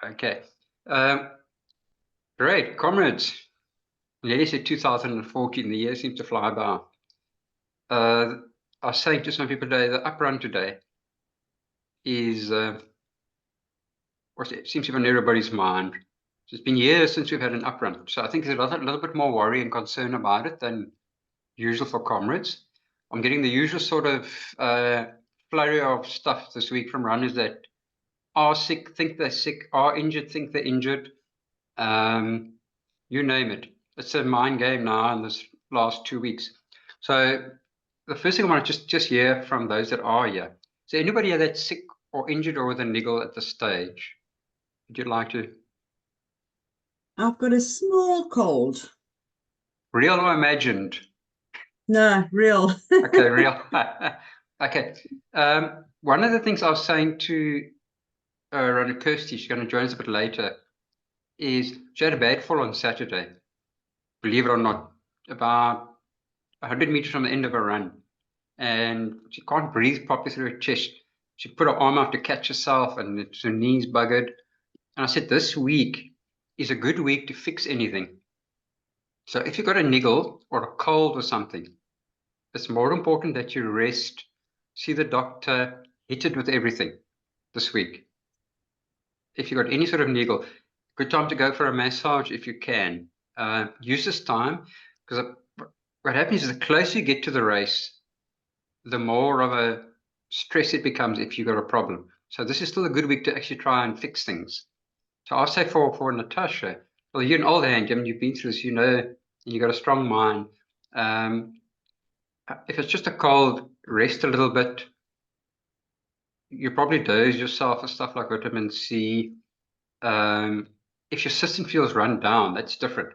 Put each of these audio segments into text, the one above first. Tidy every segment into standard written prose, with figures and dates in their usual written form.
Okay. Um, Great. Comrades. Nearly said 2014. The year seems to fly by. I was saying to some people today, the up run today is, it seems to be on everybody's mind. It's been years since we've had an up run. So I think there's a little bit more worry and concern about it than usual for Comrades. I'm getting the usual sort of flurry of stuff this week from runners that are sick, think they're sick, are injured, think they're injured. You name it. It's a mind game now in this last 2 weeks. So the first thing I want to just hear from those that are here. Is there anybody here that's sick or injured or with a niggle at this stage? Would you like to? I've got a small cold. Real or imagined? No, real. Okay, real. Okay. One of the things I was saying to Rona Kirsty, she's going to join us a bit later, is she had a bad fall on Saturday. Believe it or not, about 100 meters from the end of a run. And she can't breathe properly through her chest. She put her arm out to catch herself and her knees buggered. And I said, this week is a good week to fix anything. So if you've got a niggle or a cold or something, it's more important that you rest, see the doctor, hit it with everything this week. If you've got any sort of niggle, good time to go for a massage if you can. Use this time because what happens is the closer you get to the race, the more of a stress it becomes if you've got a problem. So this is still a good week to actually try and fix things. So I'll say for Natasha, well, you're an old hand. I mean, you've been through this, you know, you've got a strong mind. If it's just a cold, rest a little bit. You probably dose yourself with stuff like vitamin C. If your system feels run down, that's different.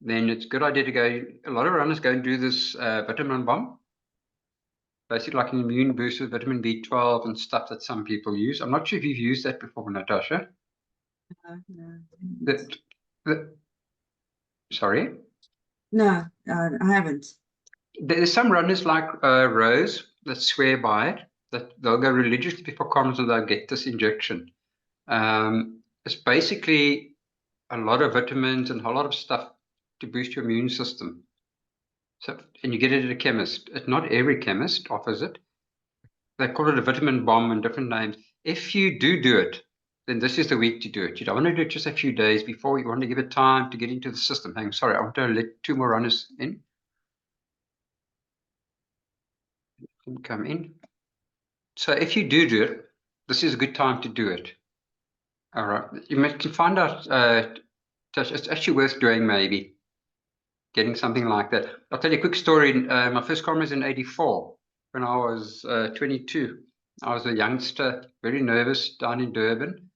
Then it's a good idea to go. A lot of runners go and do this vitamin bomb. Basically like an immune boost with vitamin B12 and stuff that some people use. I'm not sure if you've used that before, Natasha. No. Sorry? No, I haven't. There's some runners like Rose that swear by it, that they'll go religiously before Comrades and they'll get this injection. It's basically a lot of vitamins and a whole lot of stuff to boost your immune system. So, and you get it at a chemist. It's not every chemist offers it. They call it a vitamin bomb and different names. If you do it, then this is the week to do it. You don't want to do it just a few days before. You want to give it time to get into the system. Hang on, sorry, I want to let two more runners in. Come in. So if you do it, this is a good time to do it. All right. You can find out, it's actually worth doing maybe, getting something like that. I'll tell you a quick story. My first Comrades in 84, when I was 22. I was a youngster, very nervous down in Durban.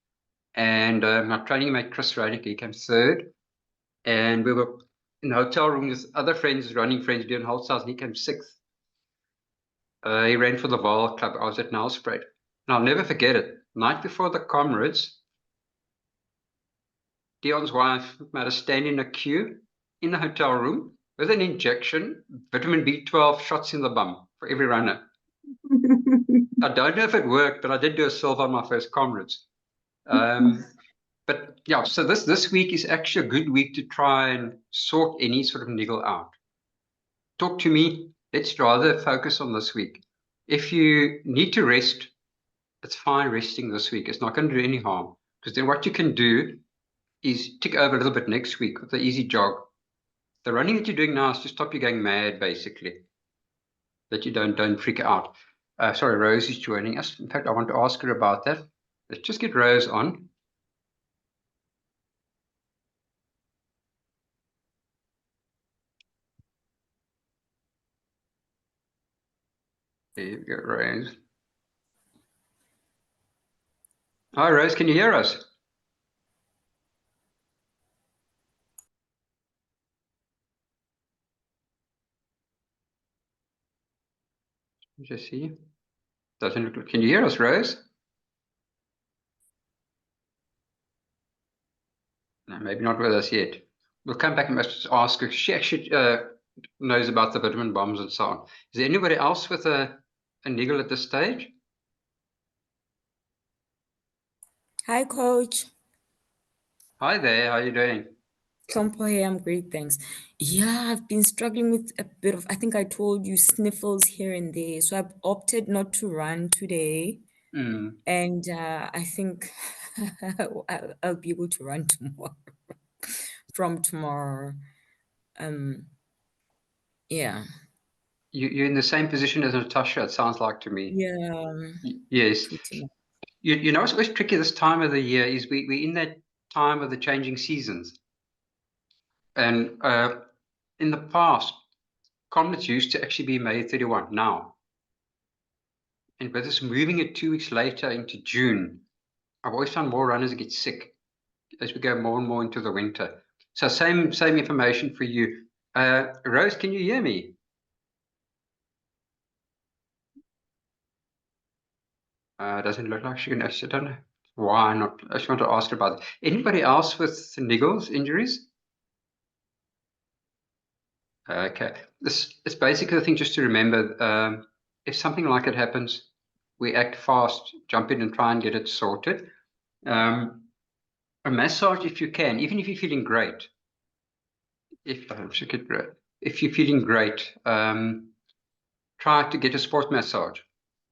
And my training mate, Chris Ronick, he came third. And we were in the hotel room with other friends, running friends, doing whole styles, and he came sixth. He ran for the Vaal Club. I was at Nelspruit. And I'll never forget it. Night before the Comrades, Dion's wife made us stand in a queue in the hotel room with an injection, vitamin B12 shots in the bum for every runner. I don't know if it worked, but I did do a silver on my first Comrades. But yeah, so this week is actually a good week to try and sort any sort of niggle out. Talk to me. Let's rather focus on this week. If you need to rest, it's fine resting this week. It's not going to do any harm. Because then what you can do is tick over a little bit next week with the easy jog. The running that you're doing now is to stop you going mad, basically. That you don't freak out. Sorry, Rose is joining us. In fact, I want to ask her about that. Let's just get Rose on. There you go, Rose. Hi, Rose, can you hear us? Just see. Doesn't look like. Can you hear us, Rose? No, maybe not with us yet. We'll come back and ask her. She actually knows about the vitamin bombs and so on. Is there anybody else with a niggle at this stage? Hi, Coach. Hi there, how are you doing? Klompo here. I'm great, thanks. Yeah, I've been struggling with a bit of, I think I told you, sniffles here and there. So I've opted not to run today. Mm. And I think I'll be able to run tomorrow, from tomorrow. Yeah. You're in the same position as Natasha, it sounds like to me. Yeah, Yes. pretty much. You know what's always tricky this time of the year is we're in that time of the changing seasons. And in the past, Comrades used to actually be May 31 now. And with us moving it 2 weeks later into June, I've always found more runners get sick as we go more and more into the winter. So same information for you. Rose, can you hear me? Doesn't look like she can. I don't know why not. I just want to ask her about it. Anybody else with niggles, injuries? Okay. This it's basically the thing just to remember. If something like it happens, we act fast, jump in and try and get it sorted. A massage if you can, even if you're feeling great. If you're feeling great, try to get a sport massage.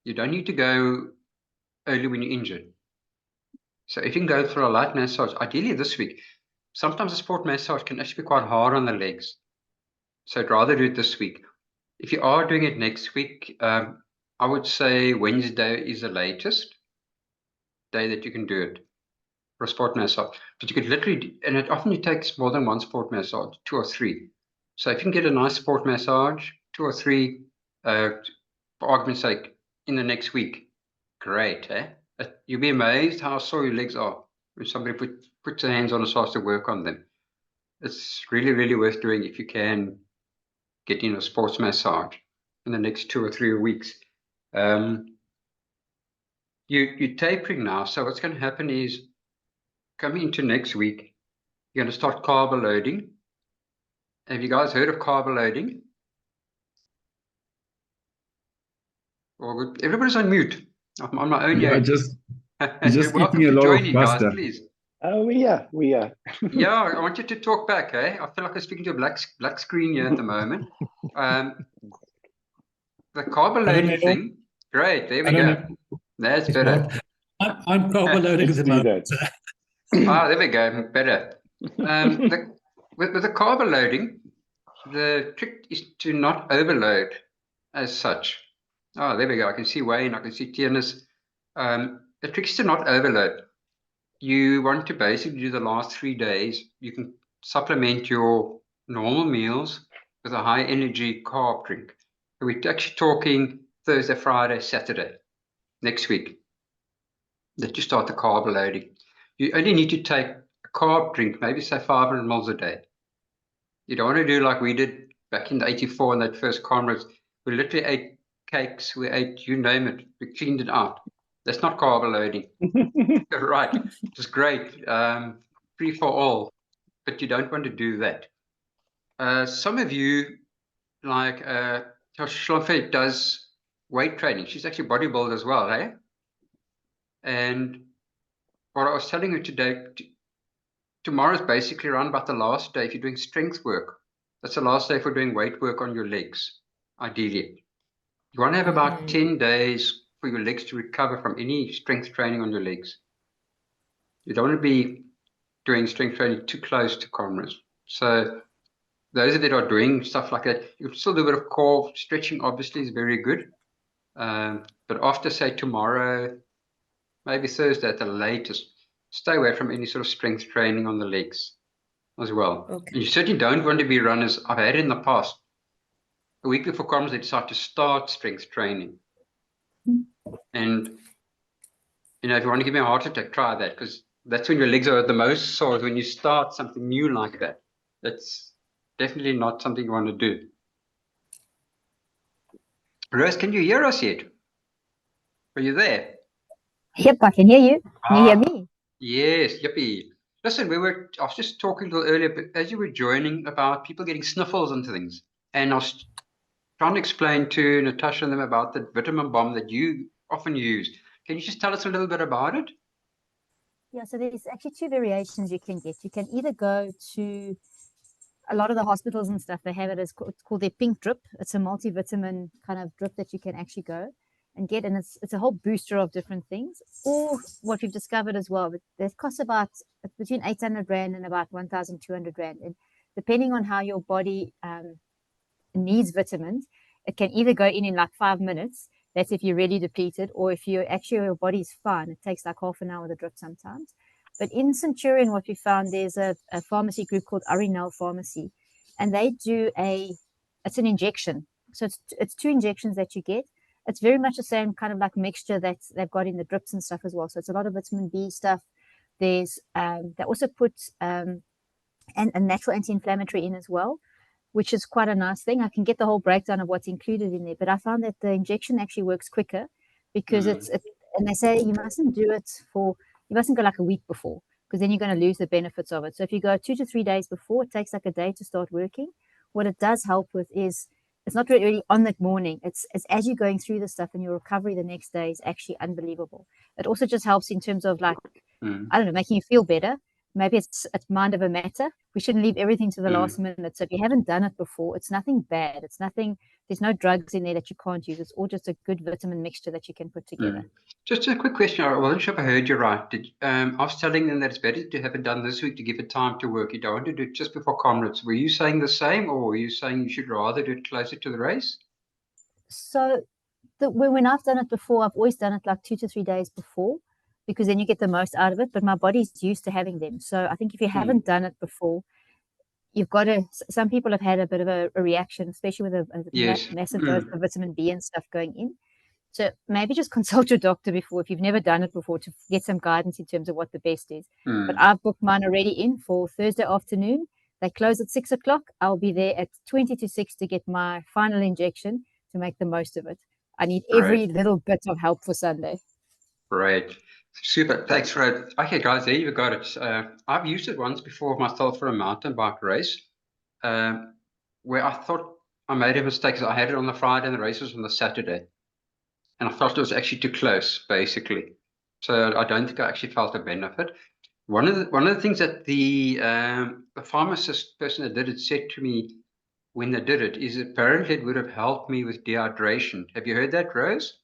You don't need to go early when you're injured. So if you can go for a light massage, ideally this week, sometimes a sport massage can actually be quite hard on the legs. So I'd rather do it this week. If you are doing it next week, I would say Wednesday is the latest day that you can do it for a sport massage. But you could literally, and it often takes more than one sport massage, two or three. So if you can get a nice sport massage, two or three, for argument's sake, in the next week, great, eh? You'll be amazed how sore your legs are when somebody puts their hands on and starts to work on them. It's really, really worth doing if you can get in a sports massage in the next 2 or 3 weeks. You're tapering now, so what's going to happen is coming into next week, you're going to start carb loading. Have you guys heard of carb loading? Or everybody's on mute. I'm on my own Yeah, here. you're just You're welcome eating a to lot join of in, guys, pasta. please. We are. Yeah, I want you to talk back, eh? I feel like I'm speaking to a black screen here at the moment. The carb I don't loading know. thing, great, there I we don't go. know. That's It's better. Mark. I'm carbo loading at Let's the do moment. that. There we go, better. With the carb loading, the trick is to not overload as such. Oh, there we go. I can see Wayne, I can see Tiernis. The trick is to not overload. You want to basically do the last 3 days. You can supplement your normal meals with a high energy carb drink. So we're actually talking Thursday, Friday, Saturday next week that you start the carb loading. You only need to take a carb drink, maybe say 500 mils a day. You don't want to do like we did back in the 84 in that first Comrades. We literally ate cakes, we ate, you name it, we cleaned it out. That's not carb loading. Right. It's great. Free for all, but you don't want to do that. Some of you, like Schloffe does weight training. She's actually bodybuilder as well, eh? And what I was telling her today, tomorrow is basically around about the last day. If you're doing strength work, that's the last day for doing weight work on your legs, ideally. You want to have about 10 days for your legs to recover from any strength training on your legs. You don't want to be doing strength training too close to Comrades. So those that are doing stuff like that, you can still do a bit of core stretching, obviously, is very good. But after, say, tomorrow, maybe Thursday at the latest, stay away from any sort of strength training on the legs as well. Okay. And you certainly don't want to be runners. I've had it in the past. A week before Comrades, they decide to start strength training. And, you know, if you want to give me a heart attack, try that, because that's when your legs are at the most sore, when you start something new like that. That's definitely not something you want to do. Rose, can you hear us yet? Are you there? Yep, I can hear you. Can you hear me? Yes, yippee. Listen, I was just talking a little earlier, but as you were joining about people getting sniffles and things, and I was trying to explain to Natasha and them about the vitamin bomb that you often use. Can you just tell us a little bit about it? Yeah, so there's actually two variations you can get. You can either go to a lot of the hospitals and stuff, they have it as it's called their pink drip. It's a multivitamin kind of drip that you can actually go and get, and it's a whole booster of different things. Or what we've discovered as well, that costs about between 800 Rand and about 1,200 Rand. And depending on how your body needs vitamins, it can either go in like 5 minutes. That's if you're really depleted, or if you're actually your body's fine, it takes like half an hour with a drip sometimes. But in Centurion, what we found, there's a pharmacy group called Arinel Pharmacy, and they do it's an injection. So it's 2 injections that you get. It's very much the same kind of like mixture that they've got in the drips and stuff as well. So it's a lot of vitamin B stuff. There's they also put a natural anti-inflammatory in as well, which is quite a nice thing. I can get the whole breakdown of what's included in there, but I found that the injection actually works quicker because and they say you mustn't go like a week before, because then you're going to lose the benefits of it. So if you go 2 to 3 days before, it takes like a day to start working. What it does help with is it's not really on that morning. It's as you're going through the stuff, and your recovery the next day is actually unbelievable. It also just helps in terms of like, I don't know, making you feel better. Maybe it's mind over matter. We shouldn't leave everything to the last minute. So if you haven't done it before, it's nothing bad. It's nothing, there's no drugs in there that you can't use. It's all just a good vitamin mixture that you can put together. Just a quick question. I wasn't sure if I heard you right. I was telling them that it's better to have it done this week to give it time to work. You don't want to do it just before Comrades. Were you saying the same, or were you saying you should rather do it closer to the race? So when I've done it before, I've always done it like 2 to 3 days before, because then you get the most out of it. But my body's used to having them. So I think if you haven't done it before, you've got to, some people have had a bit of a reaction, especially with a massive dose of vitamin B and stuff going in. So maybe just consult your doctor before, if you've never done it before, to get some guidance in terms of what the best is. But I've booked mine already in for Thursday afternoon. They close at 6 o'clock. I'll be there at 20 to 6 to get my final injection to make the most of it. I need every little bit of help for Sunday. Great. Super. Thanks for it. Okay, guys, there you got it. I've used it once before myself for a mountain bike race, where I thought I made a mistake because I had it on the Friday and the race was on the Saturday. And I felt it was actually too close, basically. So I don't think I actually felt a benefit. One of the things that the pharmacist person that did it said to me when they did it is apparently it would have helped me with dehydration. Have you heard that, Rose?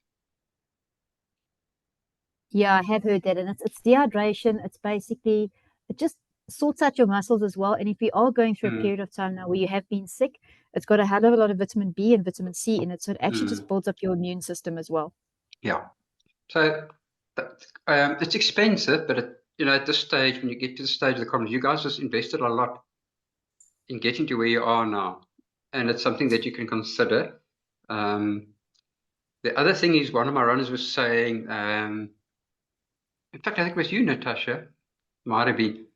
Yeah, I have heard that, and it's dehydration. It's basically, it just sorts out your muscles as well. And if you are going through a period of time now where you have been sick, it's got a hell of a lot of vitamin B and vitamin C in it, so it actually just builds up your immune system as well. Yeah. So it's expensive, but at this stage, when you get to the stage of the conference, you guys just invested a lot in getting to where you are now, and it's something that you can consider. The other thing is, one of my runners was saying, in fact, I think it was you, Natasha, might have been,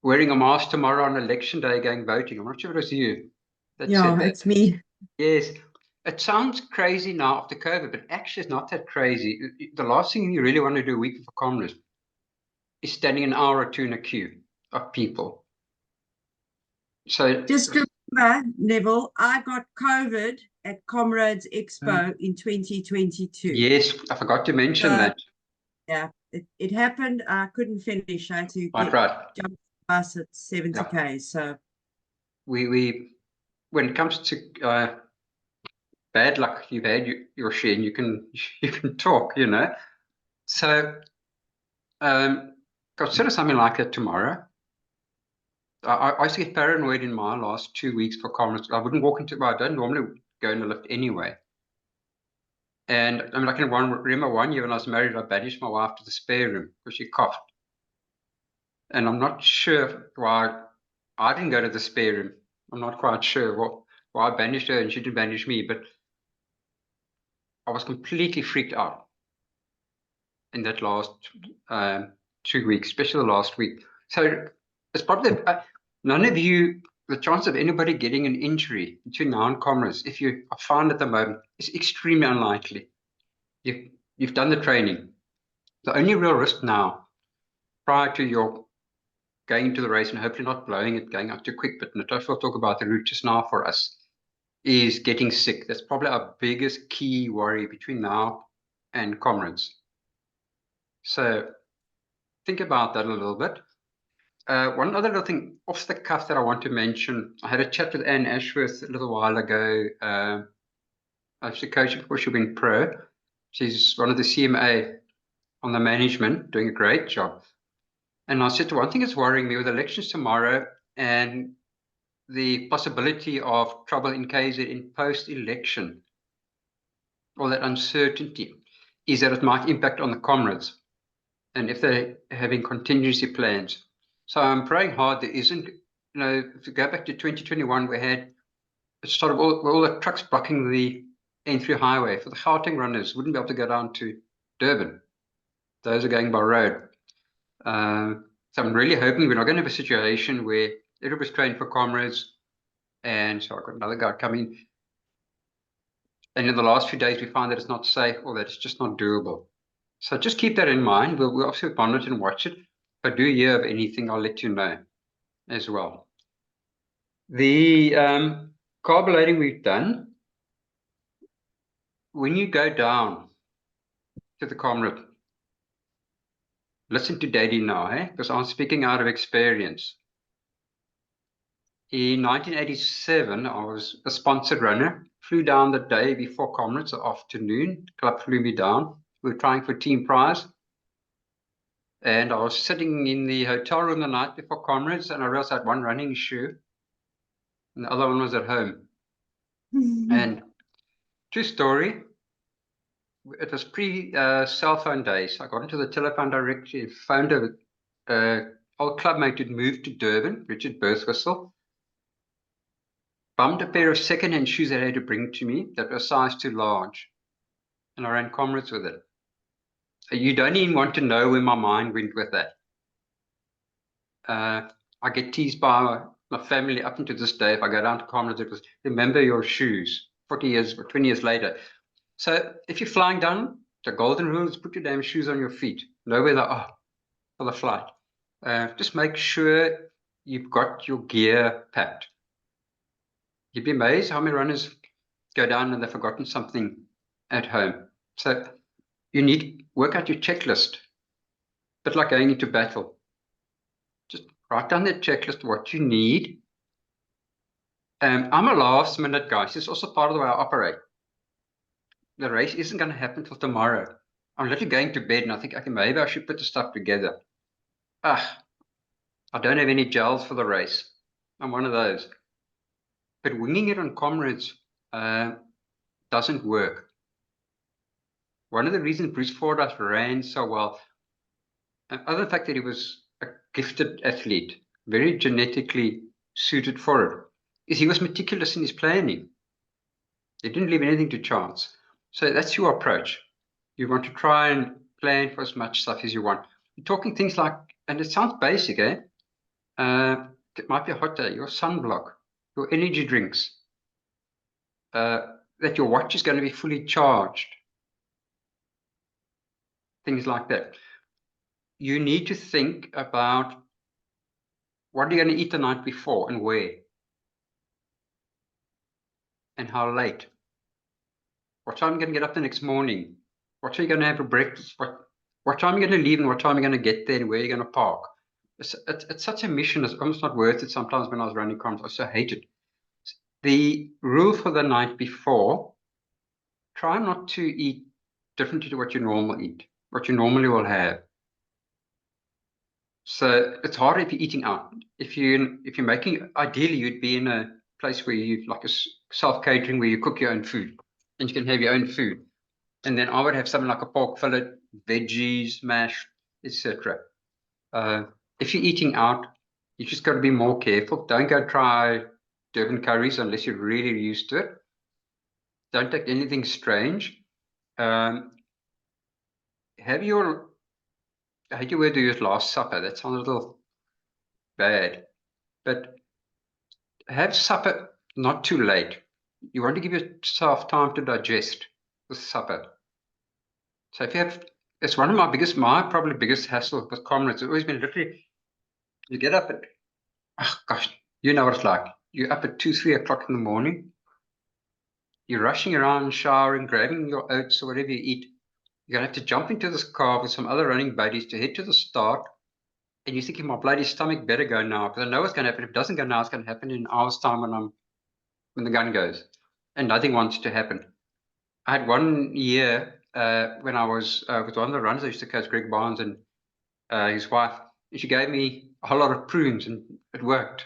wearing a mask tomorrow on election day going voting. I'm not sure if it was you that said that. It's me. Yes. It sounds crazy now after COVID, but actually it's not that crazy. The last thing you really want to do a week before Comrades is standing an hour or two in a queue of people. So Just remember, Neville, I got COVID at Comrades Expo in 2022. yes, I forgot to mention that. Yeah, it happened. I couldn't finish. I had to jump the bus at 70k. So we when it comes to bad luck, you've had your share, and you can talk, So consider something like that tomorrow. I used to get paranoid in my last 2 weeks for Comrades. I wouldn't walk into, I don't normally go in the lift anyway. And I mean, I can remember 1 year when I was married, I banished my wife to the spare room because she coughed. And I'm not sure why I didn't go to the spare room. I'm not quite sure why I banished her and she didn't banish me, but I was completely freaked out in that last 2 weeks, especially the last week. So it's probably none of you, the chance of anybody getting an injury between now and Comrades, if you are fine at the moment, is extremely unlikely. You've done the training. The only real risk now, prior to your going into the race and hopefully not blowing it, going up too quick, but Natasha will talk about the route just now for us, is getting sick. That's probably our biggest key worry between now and Comrades. So think about that a little bit. One other little thing off the cuff that I want to mention, I had a chat with Anne Ashworth a little while ago. I was the coach before she went pro. She's one of the CMA on the management, doing a great job. And I said to her, one thing that's worrying me with elections tomorrow and the possibility of trouble in KZN post-election, all that uncertainty, is that it might impact on the comrades and if they're having contingency plans. So I'm praying hard there isn't, if you go back to 2021, we had sort of all the trucks blocking the N3 highway for the Gauteng runners, wouldn't be able to go down to Durban. Those are going by road. So I'm really hoping we're not going to have a situation where everybody's trained for Comrades, and so I've got another guy coming. And in the last few days, we find that it's not safe or that it's just not doable. So just keep that in mind. We'll obviously monitor and watch it. If I do hear of anything, I'll let you know as well. The carbureting we've done. When you go down to the Comrade, listen to Daddy now, because I'm speaking out of experience. In 1987, I was a sponsored runner, flew down the day before Comrades, the afternoon. The club flew me down. We were trying for team prize. And I was sitting in the hotel room the night before Comrades, and I realized I had one running shoe, and the other one was at home. And true story, it was pre-cell phone days. I got into the telephone directory and phoned an old clubmate who'd moved to Durban, Richard Birthwhistle. Bummed a pair of second-hand shoes that I had to bring to me that were a size too large. And I ran Comrades with it. You don't even want to know where my mind went with that. I get teased by my family up until this day. If I go down to Comrades, it was, remember your shoes, 40 years or 20 years later. So if you're flying down, the golden rule is put your damn shoes on your feet. Know where they are for the flight. Just make sure you've got your gear packed. You'd be amazed how many runners go down and they've forgotten something at home. So you need to work out your checklist, a bit like going into battle. Just write down that checklist, what you need. I'm a last minute guy. This is also part of the way I operate. The race isn't going to happen till tomorrow. I'm literally going to bed and I think, okay, maybe I should put the stuff together. I don't have any gels for the race. I'm one of those. But winging it on Comrades doesn't work. One of the reasons Bruce Fordyce ran so well, other than the fact that he was a gifted athlete, very genetically suited for it, is he was meticulous in his planning. He didn't leave anything to chance. So that's your approach. You want to try and plan for as much stuff as you want. You're talking things like, and it sounds basic, it might be a hot day, your sunblock, your energy drinks, that your watch is going to be fully charged. Things like that. You need to think about what are you going to eat the night before and where and how late. What time are you going to get up the next morning? What are you going to have for breakfast? What time are you going to leave and what time are you going to get there and where are you going to park? It's such a mission. It's almost not worth it sometimes when I was running comps. I so hate it. The rule for the night before, try not to eat differently to what you normally eat, what you normally will have. So it's harder if you're eating out. If you're making, ideally you'd be in a place where you like a self-catering where you cook your own food and you can have your own food. And then I would have something like a pork fillet, veggies, mash, etc. If you're eating out, you just got to be more careful. Don't go try Durban curries unless you're really used to it. Don't take anything strange. Have your, I hate your word to use, last supper. That sounds a little bad. But have supper not too late. You want to give yourself time to digest the supper. So if you have, it's one of my probably biggest hassle with Comrades. It's always been literally, you get up at, oh gosh, you know what it's like. You're up at 2, 3 o'clock in the morning. You're rushing around, showering, grabbing your oats or whatever you eat. You're going to have to jump into this car with some other running buddies to head to the start. And you're thinking, my bloody stomach better go now, because I know what's going to happen. If it doesn't go now, it's going to happen in an hour's time when the gun goes. And nothing wants to happen. I had 1 year when I was with one of the runners I used to coach, Greg Barnes, and his wife. And she gave me a whole lot of prunes, and it worked.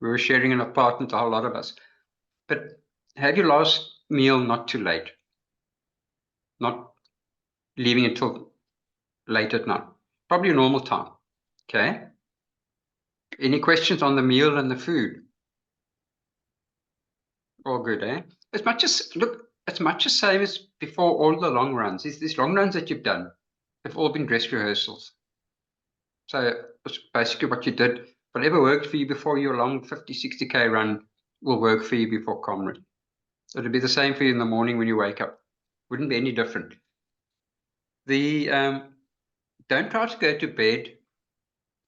We were sharing an apartment, a whole lot of us. But have your last meal not too late. Not leaving until late at night. Probably a normal time. Okay? Any questions on the meal and the food? All good, eh? As much as, look, it's much the same as before all the long runs. These long runs that you've done have all been dress rehearsals. So it's basically what you did. Whatever worked for you before your long 50, 60K run will work for you before Comrade. It'll be the same for you in the morning when you wake up. Wouldn't be any different. Don't try to go to bed.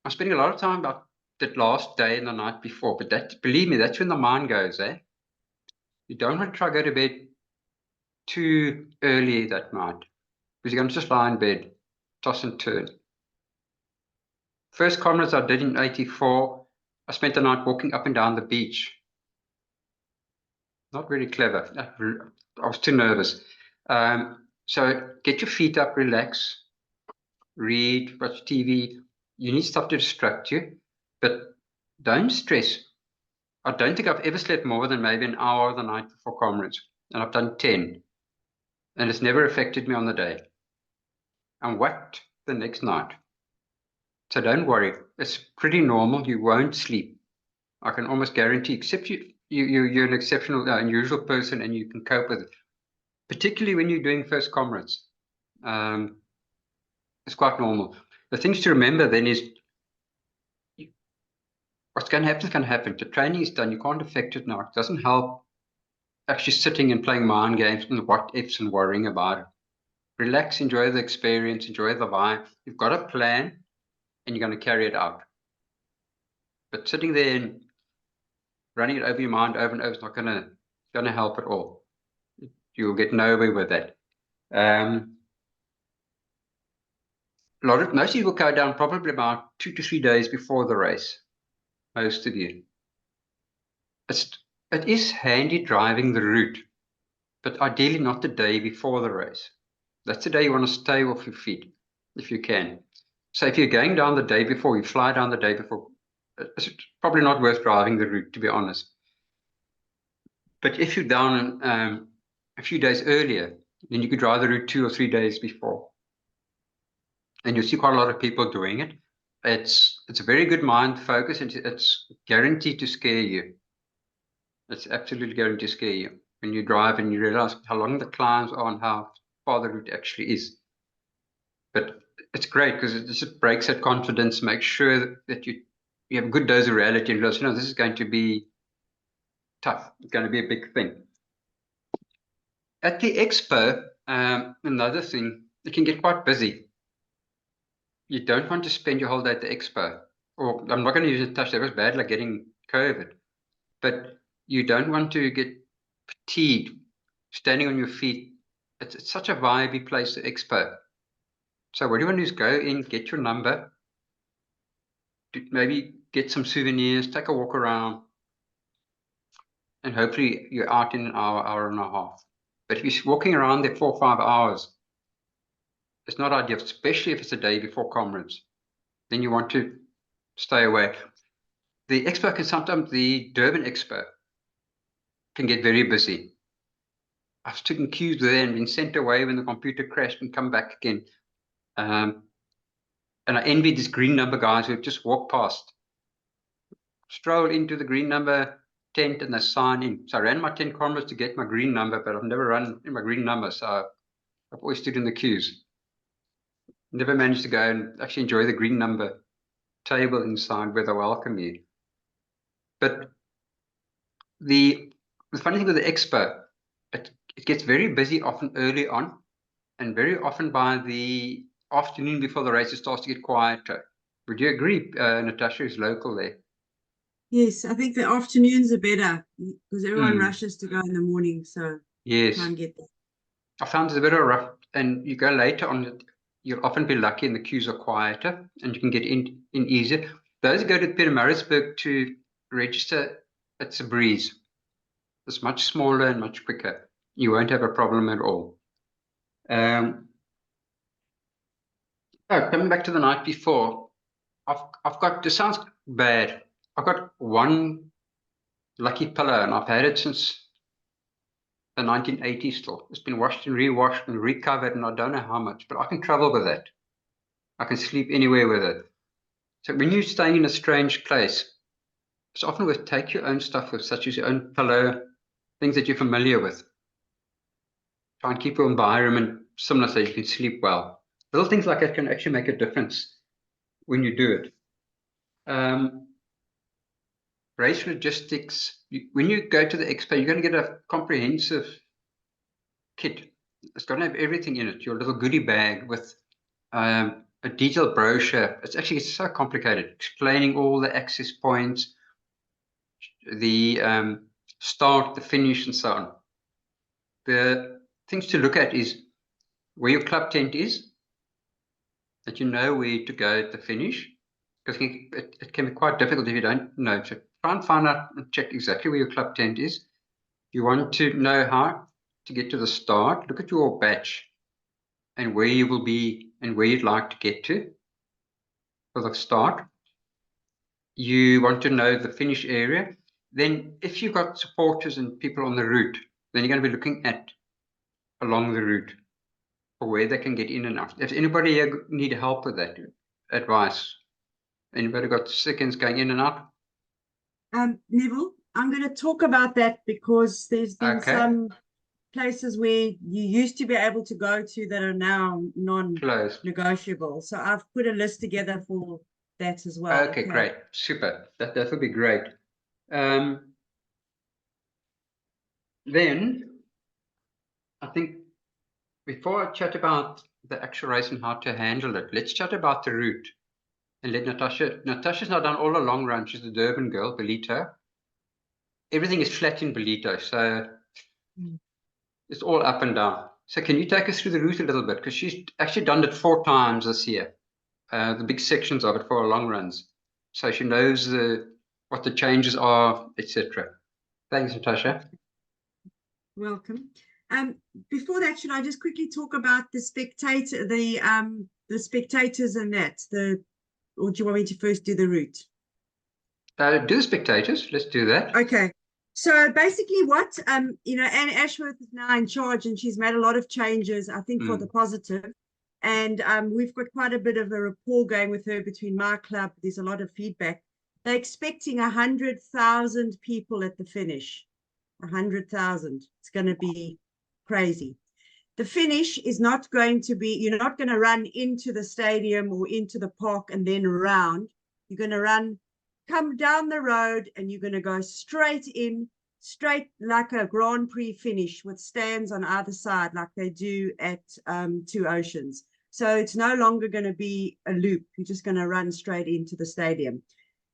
I'm spending a lot of time about that last day and the night before, but that, believe me, that's when the mind goes, eh? You don't want to try to go to bed too early that night, because you're going to just lie in bed, toss and turn. First Comrades I did in 84, I spent the night walking up and down the beach. Not very clever. I was too nervous. So get your feet up, relax, read, watch TV. You need stuff to distract you, but don't stress. I don't think I've ever slept more than maybe an hour the night before Comrades, and I've done 10, and it's never affected me on the day. I'm whacked the next night. So don't worry, it's pretty normal. You won't sleep. I can almost guarantee, except you're an exceptional, unusual person, and you can cope with it. Particularly when you're doing first Comrades. It's quite normal. The things to remember then is what's going to happen is going to happen. The training is done. You can't affect it now. It doesn't help actually sitting and playing mind games and what ifs and worrying about it. Relax, enjoy the experience, enjoy the vibe. You've got a plan and you're going to carry it out. But sitting there and running it over your mind over and over is not going to help at all. You'll get nowhere with that. Most people go down probably about 2 to 3 days before the race. Most of you. It is handy driving the route, but ideally not the day before the race. That's the day you want to stay off your feet, if you can. So if you're going down the day before, you fly down the day before, it's probably not worth driving the route, to be honest. But if you're down a few days earlier, then you could drive the route 2 or 3 days before. And you'll see quite a lot of people doing it. It's a very good mind focus, and it's guaranteed to scare you. It's absolutely guaranteed to scare you when you drive and you realize how long the climbs are and how far the route actually is. But it's great because it just breaks that confidence, makes sure that you have a good dose of reality and realize, this is going to be tough. It's going to be a big thing. At the expo, another thing, it can get quite busy. You don't want to spend your whole day at the expo. Or I'm not going to use a touch, that was bad, like getting COVID. But you don't want to get fatigued standing on your feet. It's such a vibey place, the expo. So what do you want to do is go in, get your number, maybe get some souvenirs, take a walk around, and hopefully you're out in an hour, hour and a half. But if you're walking around there 4 or 5 hours, it's not ideal, especially if it's a day before Comrades. Then you want to stay away. The expo can sometimes, the Durban expo, can get very busy. I've stood in queues there and been sent away when the computer crashed and come back again. And I envy these green number guys who just walk past, stroll into the green number tent and they sign in. So I ran my 10 Comrades to get my green number, but I've never run in my green number. So I've always stood in the queues. Never managed to go and actually enjoy the green number table inside where they welcome you. But the funny thing with the expo, it gets very busy often early on, and very often by the afternoon before the race, it starts to get quieter. Would you agree, Natasha is local there? Yes, I think the afternoons are better because everyone rushes to go in the morning, so yes, try and get there. I found it's a bit of a rough. and you go later on, you'll often be lucky and the queues are quieter and you can get in easier. Those who go to Pietermaritzburg to register, it's a breeze. It's much smaller and much quicker. You won't have a problem at all. Coming back to the night before, I've got, this sounds bad, I've got one lucky pillow and I've had it since the 1980s still. It's been washed and rewashed and recovered and I don't know how much, but I can travel with it. I can sleep anywhere with it. So when you're staying in a strange place, it's often worth take your own stuff with, such as your own pillow, things that you're familiar with. Try and keep your environment similar so you can sleep well. Little things like that can actually make a difference when you do it. Race logistics, when you go to the expo, you're going to get a comprehensive kit. It's going to have everything in it. Your little goodie bag with a detailed brochure. It's actually so complicated, explaining all the access points, the start, the finish, and so on. The things to look at is where your club tent is, that you know where to go at the finish, because it can be quite difficult if you don't know. So try and find out and check exactly where your club tent is. You want to know how to get to the start. Look at your batch and where you will be and where you'd like to get to for the start. You want to know the finish area. Then if you've got supporters and people on the route, then you're going to be looking at along the route for where they can get in and out. If anybody here need help with that advice, anybody got seconds going in and out? Neville, I'm going to talk about that because there's been some places where you used to be able to go to that are now non-negotiable. So I've put a list together for that as well. Okay, great. Super. That would be great. Then I think before I chat about the actual race and how to handle it, let's chat about the route. And let Natasha's now done all a long run. She's the Durban girl, Belito. Everything is flat in Belito, so it's all up and down. So can you take us through the route a little bit? Because she's actually done it 4 times this year, the big sections of it for her long runs. So she knows what the changes are, etc. Thanks, Natasha. Welcome. Before that, should I just quickly talk about the spectators and that, or do you want me to first do the route? Do the spectators. Let's do that. Okay. So basically what, Anne Ashworth is now in charge and she's made a lot of changes, I think, for the positive. And we've got quite a bit of a rapport going with her between my club. There's a lot of feedback. They're expecting 100,000 people at the finish. 100,000. It's going to be crazy. The finish is not going to be, you're not going to run into the stadium or into the park and then around. You're going to come down the road and you're going to go straight like a Grand Prix finish with stands on either side like they do at Two Oceans. So it's no longer going to be a loop. You're just going to run straight into the stadium.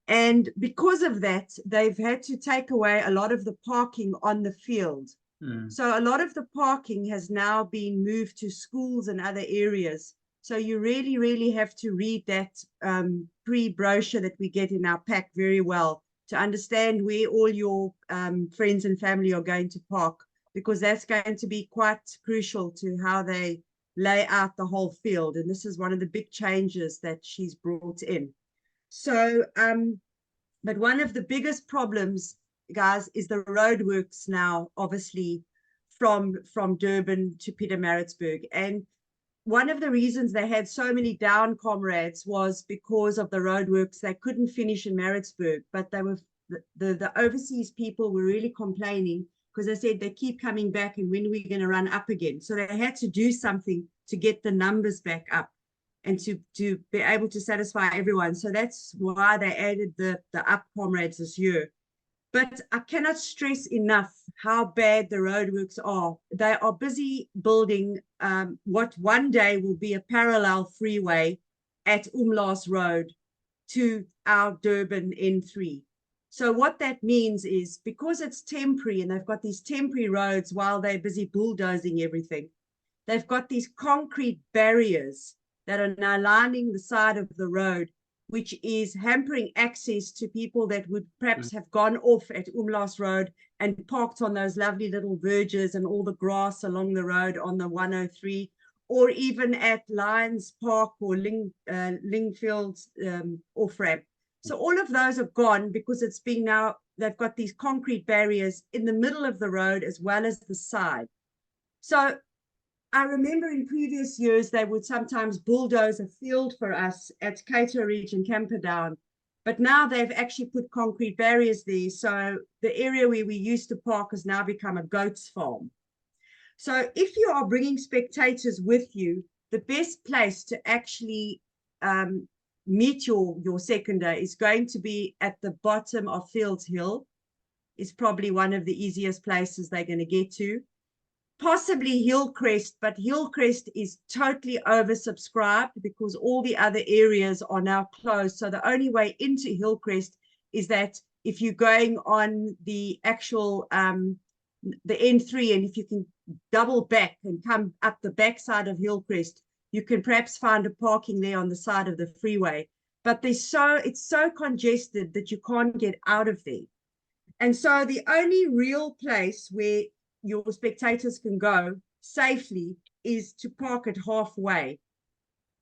And because of that, they've had to take away a lot of the parking on the field. So a lot of the parking has now been moved to schools and other areas. So you really, really have to read that pre-brochure that we get in our pack very well to understand where all your friends and family are going to park, because that's going to be quite crucial to how they lay out the whole field. And this is one of the big changes that she's brought in. So, but one of the biggest problems, guys, is the roadworks now, obviously, from Durban to Pietermaritzburg. And one of the reasons they had so many down comrades was because of the roadworks. They couldn't finish in Maritzburg, but they were the overseas people were really complaining because they said they keep coming back and when are we going to run up again? So they had to do something to get the numbers back up and to be able to satisfy everyone. So that's why they added the up comrades this year. But I cannot stress enough how bad the roadworks are. They are busy building what one day will be a parallel freeway at Umlaas Road to our Durban N3. So what that means is, because it's temporary and they've got these temporary roads while they're busy bulldozing everything, they've got these concrete barriers that are now lining the side of the road, which is hampering access to people that would perhaps have gone off at Umlaas Road and parked on those lovely little verges and all the grass along the road on the 103, or even at Lions Park or Lingfield's off-ramp. So all of those are gone because it's been now, they've got these concrete barriers in the middle of the road as well as the side. So I remember in previous years, they would sometimes bulldoze a field for us at Cato Ridge and Camperdown, but now they've actually put concrete barriers there. So the area where we used to park has now become a goat's farm. So if you are bringing spectators with you, the best place to actually meet your seconder is going to be at the bottom of Fields Hill. Is probably one of the easiest places they're going to get to. Possibly Hillcrest, but Hillcrest is totally oversubscribed because all the other areas are now closed. So the only way into Hillcrest is that if you're going on the actual the N3, and if you can double back and come up the backside of Hillcrest, you can perhaps find a parking there on the side of the freeway. But it's so congested that you can't get out of there. And so the only real place where your spectators can go safely is to park at halfway,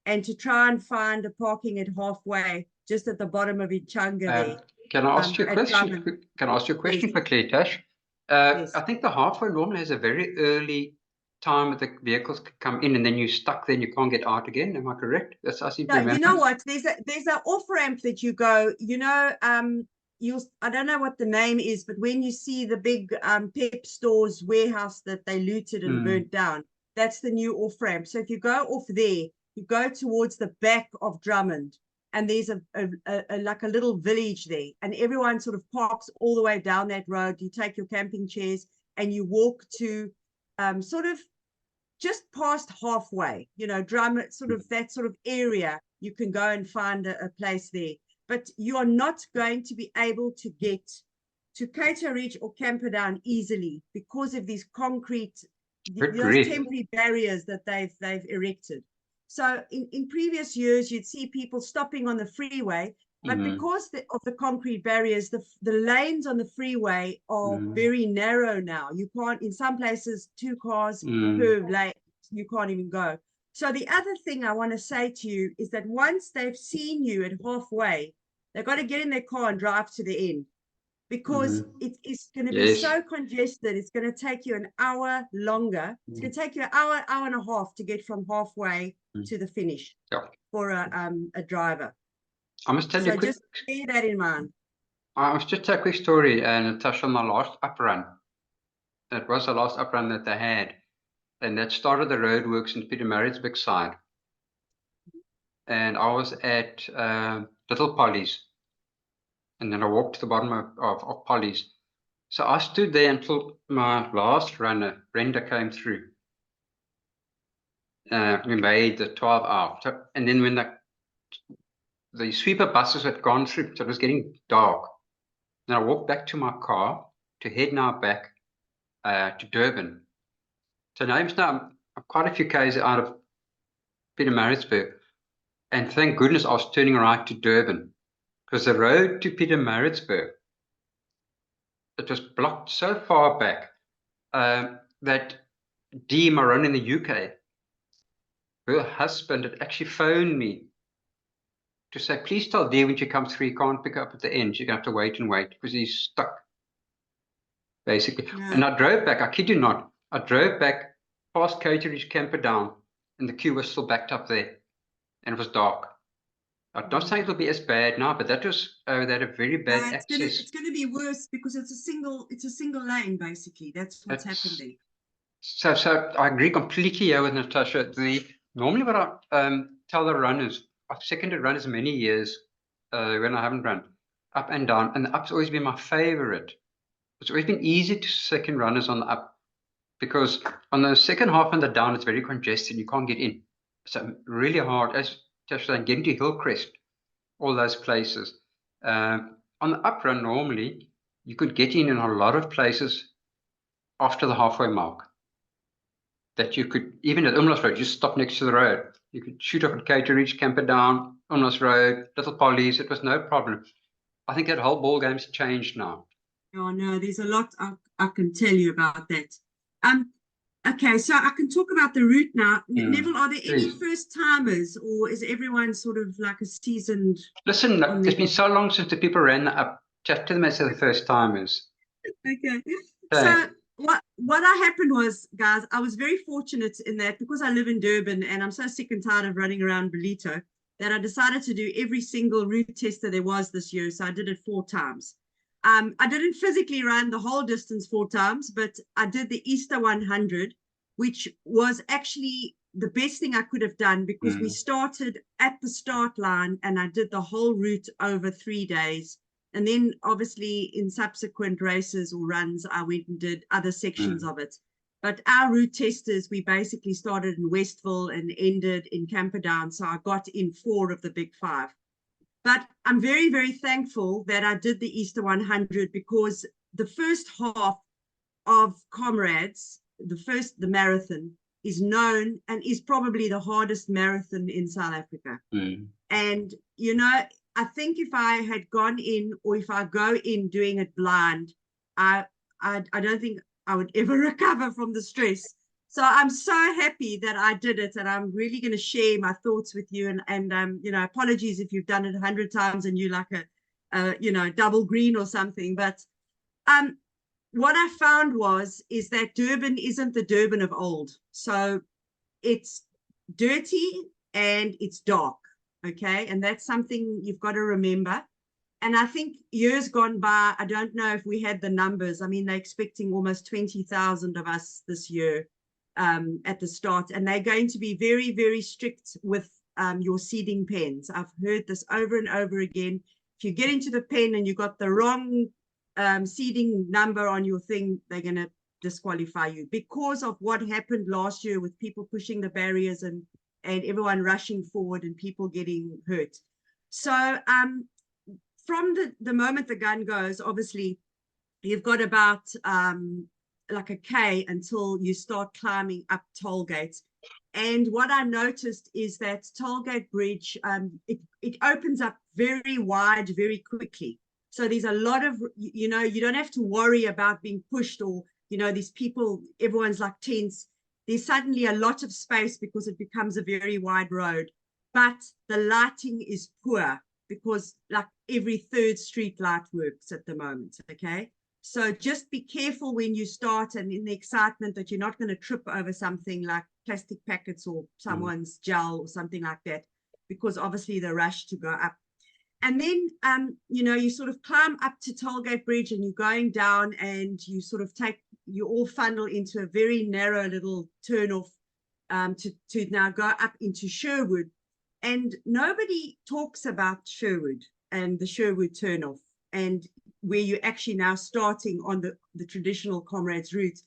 and to try and find a parking at halfway just at the bottom of Ichanga there. Can I ask you a at question? Drummond. Can I ask you a question Yes. quickly, Tash? Yes. I think the halfway normally has a very early time that the vehicles can come in, and then you're stuck, then you can't get out again. Am I correct? That's I seem to No, remember. you know what? There's an off ramp that you go. You know, I don't know what the name is, but when you see the big Pep Stores warehouse that they looted and burnt down, that's the new off ramp. So if you go off there, you go towards the back of Drummond, and there's a like a little village there, and everyone sort of parks all the way down that road. You take your camping chairs and you walk to sort of just past halfway, you know, Drummond, sort of that sort of area. You can go and find a place there, but you are not going to be able to get to Cato Ridge or Camperdown easily because of these concrete, those temporary barriers that they've erected. So in previous years, you'd see people stopping on the freeway, but because of the concrete barriers, the lanes on the freeway are very narrow now. You can't, in some places, 2 cars per lane, you can't even go. So the other thing I want to say to you is that once they've seen you at halfway, they've got to get in their car and drive to the end, because it's going to be so congested. It's going to take you an hour longer. It's going to take you an hour and a half to get from halfway to the finish for a driver. I must tell you, just bear that in mind. I must just tell a quick story, and Natasha, on my last uprun. It was the last uprun that they had, and that started the roadworks in Pietermaritzburg side. And I was at Little Polly's, and then I walked to the bottom of Polly's. So I stood there until my last runner, Brenda, came through. We made the 12 hour. So, and then when the sweeper buses had gone through, so it was getting dark. Then I walked back to my car to head now back to Durban. So now I'm quite a few k's out of Pietermaritzburg. And thank goodness I was turning right to Durban, because the road to Pietermaritzburg, it was blocked so far back that Dee, my run in the UK, her husband had actually phoned me to say, please tell Dee when she comes through, you can't pick up at the end. She's going to have to wait and wait because he's stuck, basically. Yeah. And I drove back, I kid you not, I drove back past Cato Ridge Camperdown, and the queue was still backed up there, and it was dark. I don't think it'll be as bad now, but that was that a very bad access. It's going to be worse because it's a single lane, basically. That's what's happened there. So I agree completely here with Natasha. Normally what I tell the runners, I've seconded runners many years when I haven't run, up and down, and the up's always been my favorite. It's always been easy to second runners on the up, because on the second half and the down, it's very congested. You can't get in. So really hard, as Natasha said, getting to Hillcrest, all those places. On the up run, normally, you could get in a lot of places after the halfway mark. that you could, even at Umlas Road, just stop next to the road. You could shoot off at Cater Ridge, camper down, Umlas Road, Little Polly's, it was no problem. I think that whole ball game's changed now. Oh no, there's a lot I can tell you about that. Okay, so I can talk about the route now. Neville, are there any Please. first timers, or is everyone sort of like a seasoned? Listen, look, it's been so long since the people ran the up. Chat to them as the first timers. Okay. Okay. So what happened was, guys, I was very fortunate in that because I live in Durban and I'm so sick and tired of running around Belito that I decided to do every single route tester there was this year. So I did it 4 times. I didn't physically run the whole distance 4 times, but I did the Easter 100, which was actually the best thing I could have done because we started at the start line and I did the whole route over 3 days. And then obviously in subsequent races or runs, I went and did other sections of it. But our route testers, we basically started in Westville and ended in Camperdown. So I got in 4 of the big 5. But I'm very, very thankful that I did the Easter 100 because the first half of Comrades, the marathon, is known and is probably the hardest marathon in South Africa. And, you know, I think if I had gone in or if I go in doing it blind, I don't think I would ever recover from the stress. So I'm so happy that I did it, and I'm really going to share my thoughts with you. And you know, apologies if you've done it 100 times and you like a you know, double green or something. But what I found is that Durban isn't the Durban of old. So it's dirty and it's dark. Okay, and that's something you've got to remember. And I think years gone by, I don't know if we had the numbers. I mean, they're expecting almost 20,000 of us this year at the start, and they're going to be very, very strict with your seeding pens. I've heard this over and over again. If you get into the pen and you got the wrong seeding number on your thing, they're going to disqualify you because of what happened last year with people pushing the barriers and everyone rushing forward and people getting hurt. So from the moment the gun goes, obviously, you've got about like a K until you start climbing up toll gates. And what I noticed is that Tollgate Bridge, it opens up very wide, very quickly. So there's a lot of, you know, you don't have to worry about being pushed or, you know, these people, everyone's like tense. There's suddenly a lot of space because it becomes a very wide road. But the lighting is poor because like every 3rd street light works at the moment, okay? So just be careful when you start and in the excitement that you're not going to trip over something like plastic packets or someone's gel or something like that, because obviously the rush to go up. And then, you know, you sort of climb up to Tollgate Bridge and you're going down and you sort of you all funnel into a very narrow little turnoff to now go up into Sherwood. And nobody talks about Sherwood and the Sherwood turnoff and where you're actually now starting on the traditional Comrades route.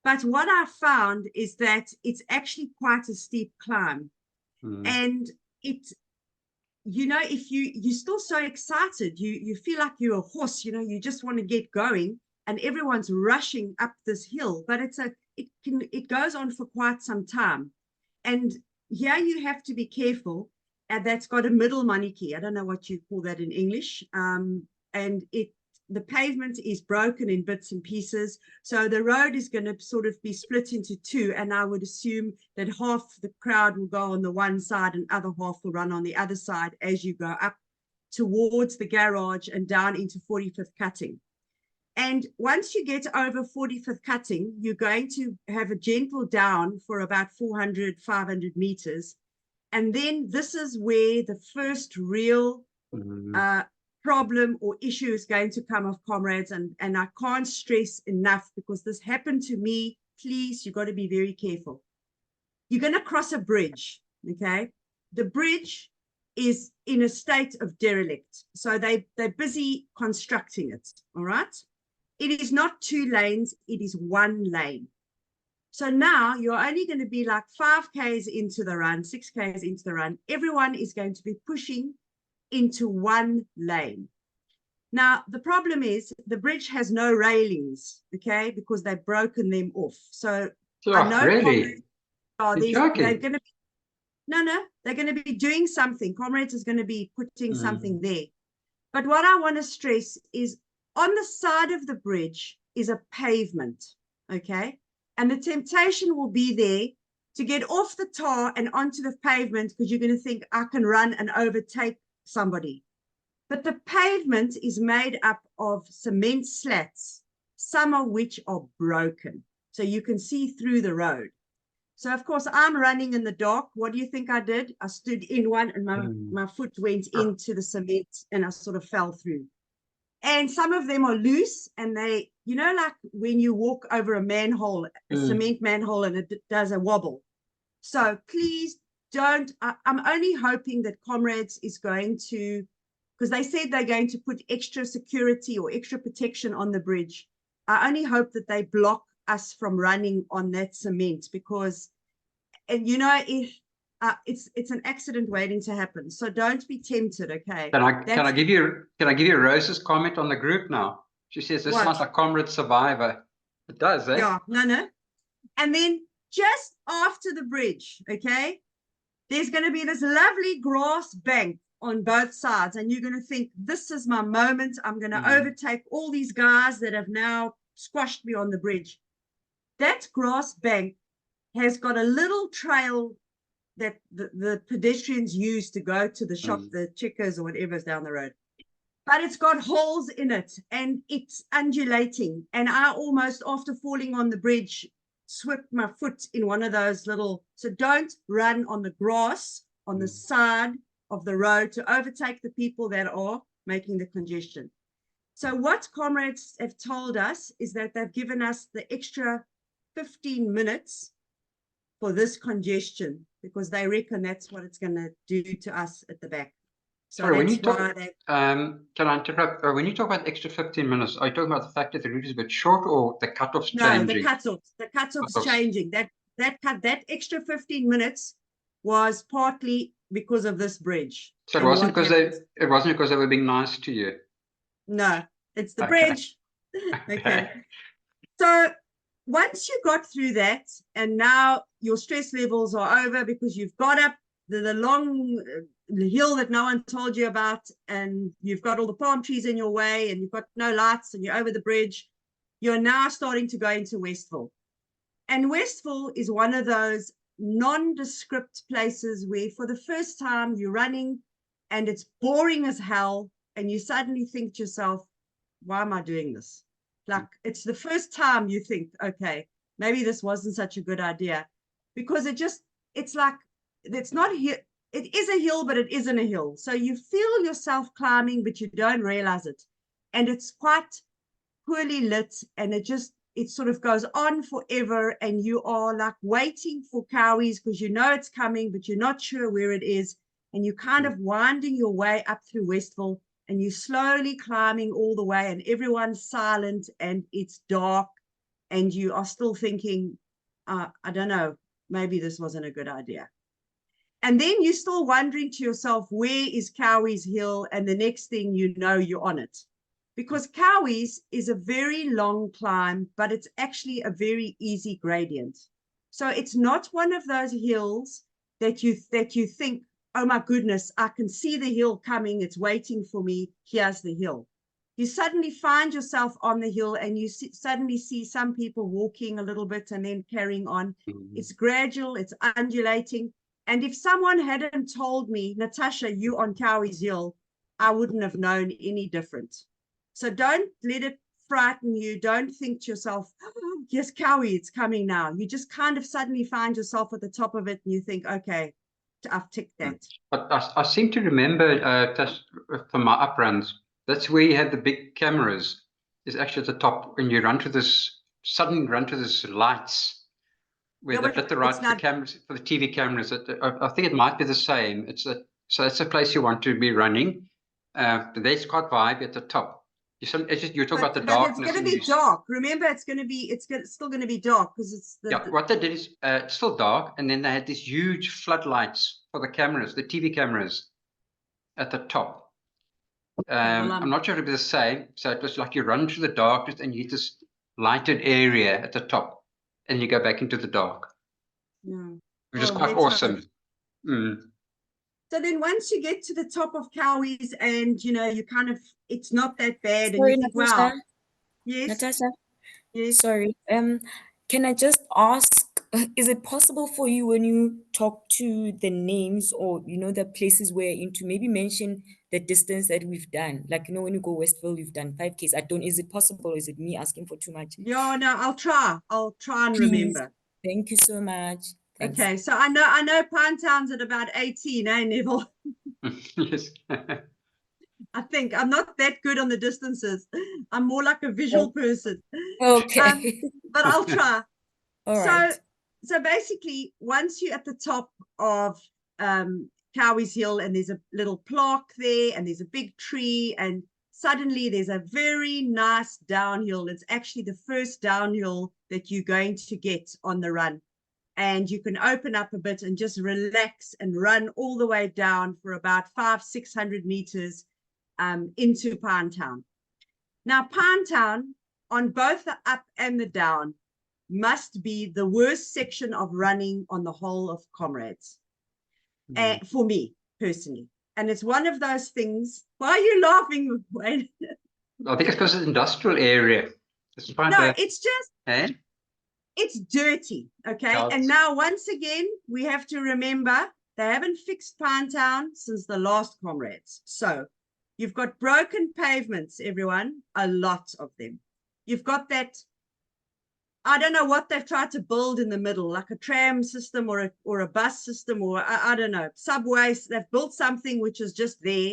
But what I found is that it's actually quite a steep climb. And you know, if you're still so excited, you feel like you're a horse, you know, you just want to get going and everyone's rushing up this hill, but it goes on for quite some time. And here you have to be careful. And that's got a middle maniki. I don't know what you call that in English. And the pavement is broken in bits and pieces. So the road is going to sort of be split into 2. And I would assume that half the crowd will go on the one side and other half will run on the other side as you go up towards the garage and down into 45th cutting. And once you get over 45th cutting, you're going to have a gentle down for about 400, 500 meters. And then this is where the first real problem or issue is going to come of Comrades. And I can't stress enough because this happened to me. Please, you've got to be very careful. You're going to cross a bridge, okay? The bridge is in a state of derelict. So they're busy constructing it, all right? It is not 2 lanes, it is 1 lane. So now you're only going to be like 5Ks into the run, 6Ks into the run. Everyone is going to be pushing into 1 lane. Now, the problem is the bridge has no railings, okay, because they've broken them off. So Oh, know really? Comrades You're they're joking. going to no, they're going to be doing something. Comrades is going to be putting something there. But what I want to stress is on the side of the bridge is a pavement, okay? And the temptation will be there to get off the tar and onto the pavement because you're going to think, I can run and overtake somebody. But the pavement is made up of cement slats, some of which are broken. So you can see through the road. So, of course, I'm running in the dark. What do you think I did? I stood in one and my foot went into the cement and I sort of fell through. And some of them are loose and they, you know, like when you walk over a manhole, a cement manhole, and it does a wobble. So please don't, I'm only hoping that Comrades is going to, because they said they're going to put extra security or extra protection on the bridge. I only hope that they block us from running on that cement because, and you know, if it's an accident waiting to happen, so don't be tempted. Okay. Can I give you Rose's comment on the group now? She says this sounds like Comrade Survivor. It does, eh? Yeah, no. And then just after the bridge, okay, there's going to be this lovely grass bank on both sides, and you're going to think, this is my moment. I'm going to overtake all these guys that have now squashed me on the bridge. That grass bank has got a little trail that the pedestrians use to go to the shop, the Checkers or whatever's down the road. But it's got holes in it and it's undulating. And I almost, after falling on the bridge, swept my foot in one of those little, so don't run on the grass on the side of the road to overtake the people that are making the congestion. So what Comrades have told us is that they've given us the extra 15 minutes for this congestion because they reckon that's what it's going to do to us at the back. So sorry, when you talk, can I interrupt? When you talk about extra 15 minutes, are you talking about the fact that the route is a bit short or the cutoff's changing? No, the cutoff's changing. That extra 15 minutes was partly because of this bridge. So it wasn't because they were being nice to you. No, it's the bridge. Okay. So once you got through that, and now your stress levels are over because you've got up the long hill that no one told you about, and you've got all the palm trees in your way, and you've got no lights, and you're over the bridge, you're now starting to go into Westville. And Westville is one of those nondescript places where for the first time you're running and it's boring as hell, and you suddenly think to yourself, why am I doing this? Like, it's the first time you think, okay, maybe this wasn't such a good idea, because it's like, it's not here. It is a hill, but it isn't a hill. So you feel yourself climbing, but you don't realize it. And it's quite poorly lit, and it sort of goes on forever. And you are like waiting for cowies because you know it's coming, but you're not sure where it is. And you're kind of winding your way up through Westville, and you're slowly climbing all the way, and everyone's silent and it's dark, and you are still thinking, I don't know, maybe this wasn't a good idea. And then you're still wondering to yourself, where is Cowie's Hill? And the next thing you know, you're on it. Because Cowie's is a very long climb, but it's actually a very easy gradient. So it's not one of those hills that you think, oh my goodness, I can see the hill coming, it's waiting for me, here's the hill. You suddenly find yourself on the hill, and you suddenly see some people walking a little bit and then carrying on. It's gradual, it's undulating. And if someone hadn't told me, Natasha, you on Cowie's Hill, I wouldn't have known any different. So don't let it frighten you. Don't think to yourself, oh, yes, Cowie, it's coming now. You just kind of suddenly find yourself at the top of it, and you think, okay, I've ticked that. But I seem to remember from my upruns, that's where you had the big cameras. Is actually at the top when you suddenly run to this lights where they've lit the right for the cameras, for the TV cameras. I think it might be the same. So that's the place you want to be running. There's quite vibe at the top. You're talking about the darkness. It's going to be dark. Remember, it's still going to be dark because it's what they did is it's still dark, and then they had these huge floodlights for the cameras, the TV cameras at the top. I'm not sure if it was the same. So it was like you run through the darkness and you hit this lighted area at the top. and you go back into the dark, Yeah. which is Oh, quite let's hope. awesome. Mm. So then once you get to the top of Cowies and, you know, you kind of, it's not that bad and Sorry, you think, Natasha. wow, yes, Natasha, yes. sorry. Can I just ask, is it possible for you when you talk to the names or, you know, the places we're into, maybe mention the distance that we've done? Like, you know, when you go Westville, you've done 5Ks. Is it possible? Or is it me asking for too much? Yeah, no, I'll try and Please. remember. Thank you so much. Thanks. Okay, so I know Pinetown's at about 18, eh, Neville? Yes. I think I'm not that good on the distances. I'm more like a visual person. Okay. But I'll try. All right. So basically, once you're at the top of Cowies Hill and there's a little plaque there and there's a big tree and suddenly there's a very nice downhill. It's actually the first downhill that you're going to get on the run. And you can open up a bit and just relax and run all the way down for about 500-600 meters into Pinetown. Now, Pinetown, on both the up and the down, must be the worst section of running on the whole of Comrades, for me personally. And it's one of those things. Why are you laughing, Wayne? I think it's because it's an industrial area. It's just, Eh? it's dirty, okay? Yeah, and now, once again, we have to remember they haven't fixed Pinetown since the last Comrades. So you've got broken pavements, everyone, a lot of them. You've got that, I don't know what they've tried to build in the middle, like a tram system or a bus system, or I don't know, subways. They've built something which is just there.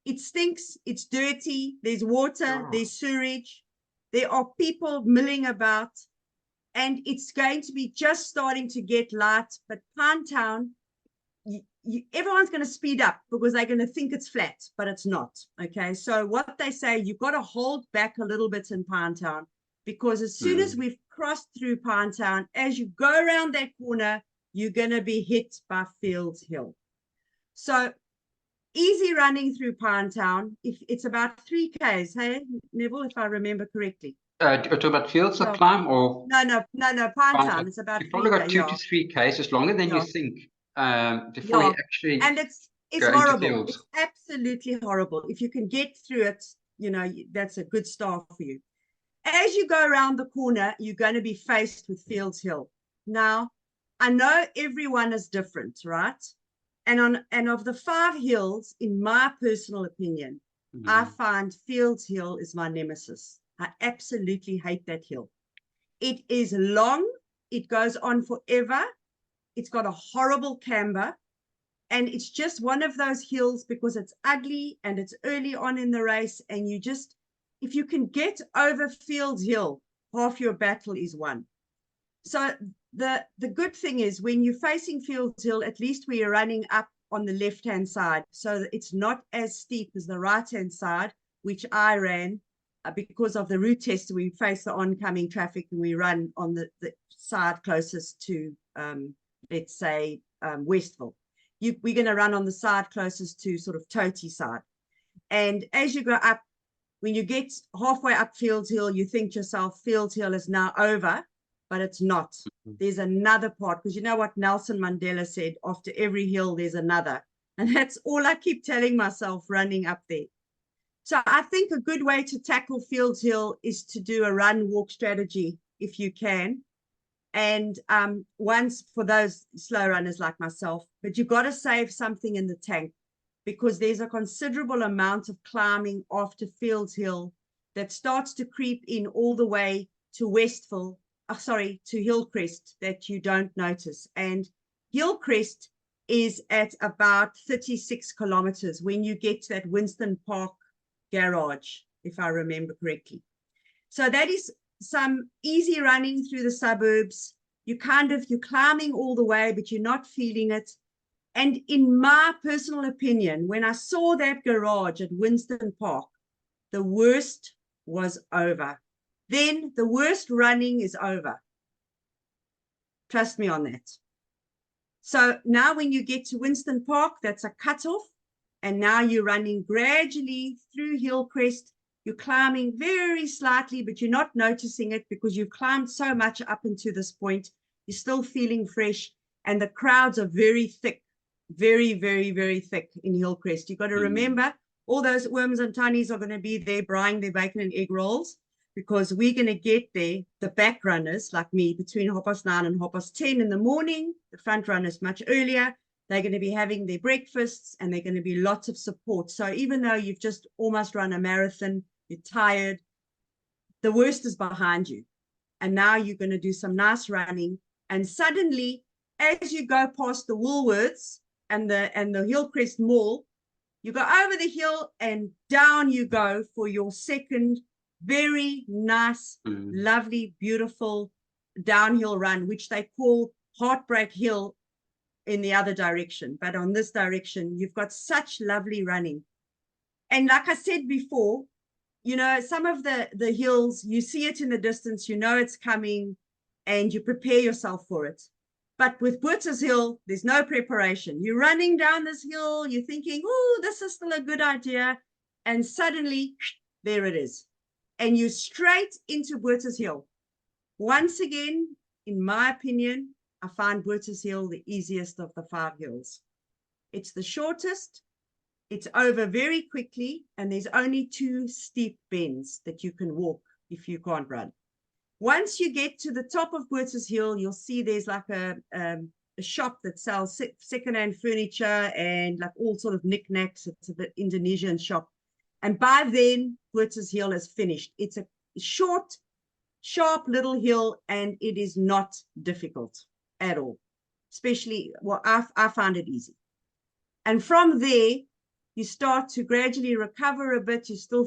It stinks, it's dirty, there's water, there's sewage, there are people milling about. And it's going to be just starting to get light, but Pinetown, everyone's going to speed up because they're going to think it's flat, but it's not. Okay, so what they say, you've got to hold back a little bit in Pinetown, because as soon as we've crossed through Pinetown, as you go around that corner, you're going to be hit by Fields Hill. So easy running through Pinetown. If it's about 3Ks, hey, Neville, if I remember correctly. You're talking about Fields of climb or? No, Pinetown. It's about You've probably got 2 3K, to 3 Ks. It's longer than you think before you actually and it's go into horrible. fields. It's absolutely horrible. If you can get through it, you know, that's a good start for you. As you go around the corner, you're going to be faced with Fields Hill. Now, I know everyone is different, right? And of the 5 hills, in my personal opinion, I find Fields Hill is my nemesis. I absolutely hate that hill. It is long. It goes on forever. It's got a horrible camber. And it's just one of those hills because it's ugly and it's early on in the race. And you just, if you can get over Fields Hill, half your battle is won. So the good thing is when you're facing Fields Hill, at least we are running up on the left-hand side. So that it's not as steep as the right-hand side, which I ran. Because of the route test, we face the oncoming traffic and we run on the side closest to, let's say, Westville. We're going to run on the side closest to sort of Toti side. And as you go up, when you get halfway up Fields Hill, you think to yourself, Fields Hill is now over, but it's not. There's another part, because you know what Nelson Mandela said, after every hill, there's another. And that's all I keep telling myself running up there. So I think a good way to tackle Fields Hill is to do a run-walk strategy if you can. And once for those slow runners like myself, but you've got to save something in the tank, because there's a considerable amount of climbing after Fields Hill that starts to creep in all the way to Westville, to Hillcrest, that you don't notice. And Hillcrest is at about 36 kilometers when you get to that Winston Park garage, if I remember correctly. So that is some easy running through the suburbs. You're climbing all the way, but you're not feeling it. And in my personal opinion, when I saw that garage at Winston Park, the worst was over. Then the worst running is over. Trust me on that. So now when you get to Winston Park, that's a cutoff. And now you're running gradually through Hillcrest. You're climbing very slightly, but you're not noticing it because you've climbed so much up into this point. You're still feeling fresh, and the crowds are very thick, very, very, very thick in Hillcrest. You've got to remember, all those worms and tunnies are going to be there buying their bacon and egg rolls, because we're going to get there, the back runners like me, between 9:30 and 10:30 in the morning. The front runners much earlier. They're going to be having their breakfasts, and they're going to be lots of support. So even though you've just almost run a marathon, you're tired, the worst is behind you. And now you're going to do some nice running. And suddenly, as you go past the Woolworths and the Hillcrest Mall, you go over the hill and down you go for your second very nice, lovely, beautiful downhill run, which they call Heartbreak Hill in the other direction. But on this direction, you've got such lovely running. And like I said before, you know, some of the hills, you see it in the distance, you know it's coming, and you prepare yourself for it. But with Botha's Hill, there's no preparation. You're running down this hill, you're thinking, oh, this is still a good idea. And suddenly, there it is. And you're straight into Botha's Hill. Once again, in my opinion, I find Botha's Hill the easiest of the 5 hills. It's the shortest. It's over very quickly, and there's only 2 steep bends that you can walk if you can't run. Once you get to the top of Botha's Hill, you'll see there's like a shop that sells secondhand furniture and like all sort of knickknacks. It's a bit Indonesian shop. And by then, Botha's Hill is finished. It's a short, sharp little hill, and it is not difficult at all. Especially, well, I found it easy. And from there, you start to gradually recover a bit. You're still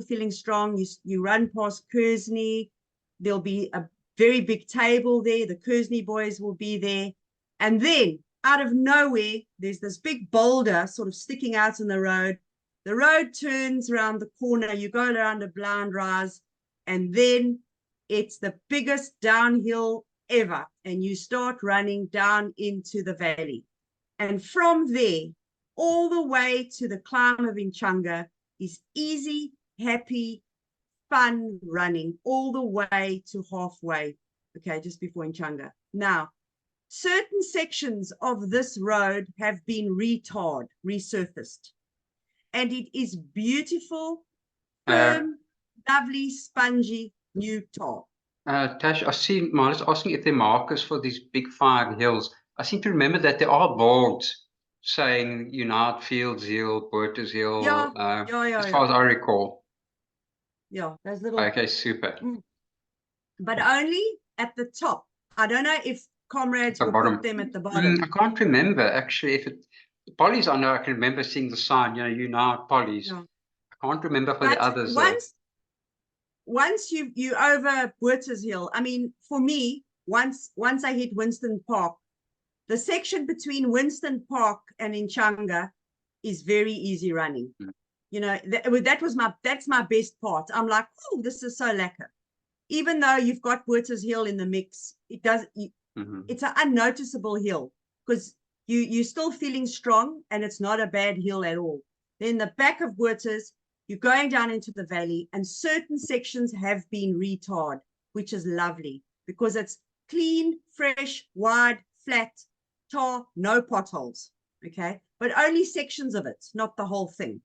feeling strong. You run past Kersney. There'll be a very big table there. The Kersney boys will be there. And then out of nowhere, there's this big boulder sort of sticking out in the road. The road turns around the corner. You go around a blind rise, and then it's the biggest downhill ever. And you start running down into the valley. And from there, all the way to the climb of Inchanga is easy, happy, fun running all the way to halfway, okay, just before Inchanga. Now, certain sections of this road have been retarred, resurfaced, and it is beautiful, firm, lovely, spongy, new tar. Tash, I see Marla's asking if there are markers for these big 5 hills. I seem to remember that there are boards saying Unite Fields Hill, Botha's Hill, as far as I recall. Yeah, those little. Okay, super. But only at the top. I don't know if Comrades will put them at the bottom. I can't remember actually if it. Polly's, I know I can remember seeing the sign, you know, Unite Polly's. Yeah. I can't remember for the others. Once you over Botha's Hill, I mean, for me, once I hit Winston Park, the section between Winston Park and Inchanga is very easy running. You know, that's my best part. I'm like, oh, this is so lekker. Even though you've got Botha's Hill in the mix, it's an unnoticeable hill because you're still feeling strong, and it's not a bad hill at all. Then the back of Botha's, you're going down into the valley, and certain sections have been retarred, which is lovely because it's clean, fresh, wide, flat, tar, no potholes, okay? But only sections of it, not the whole thing.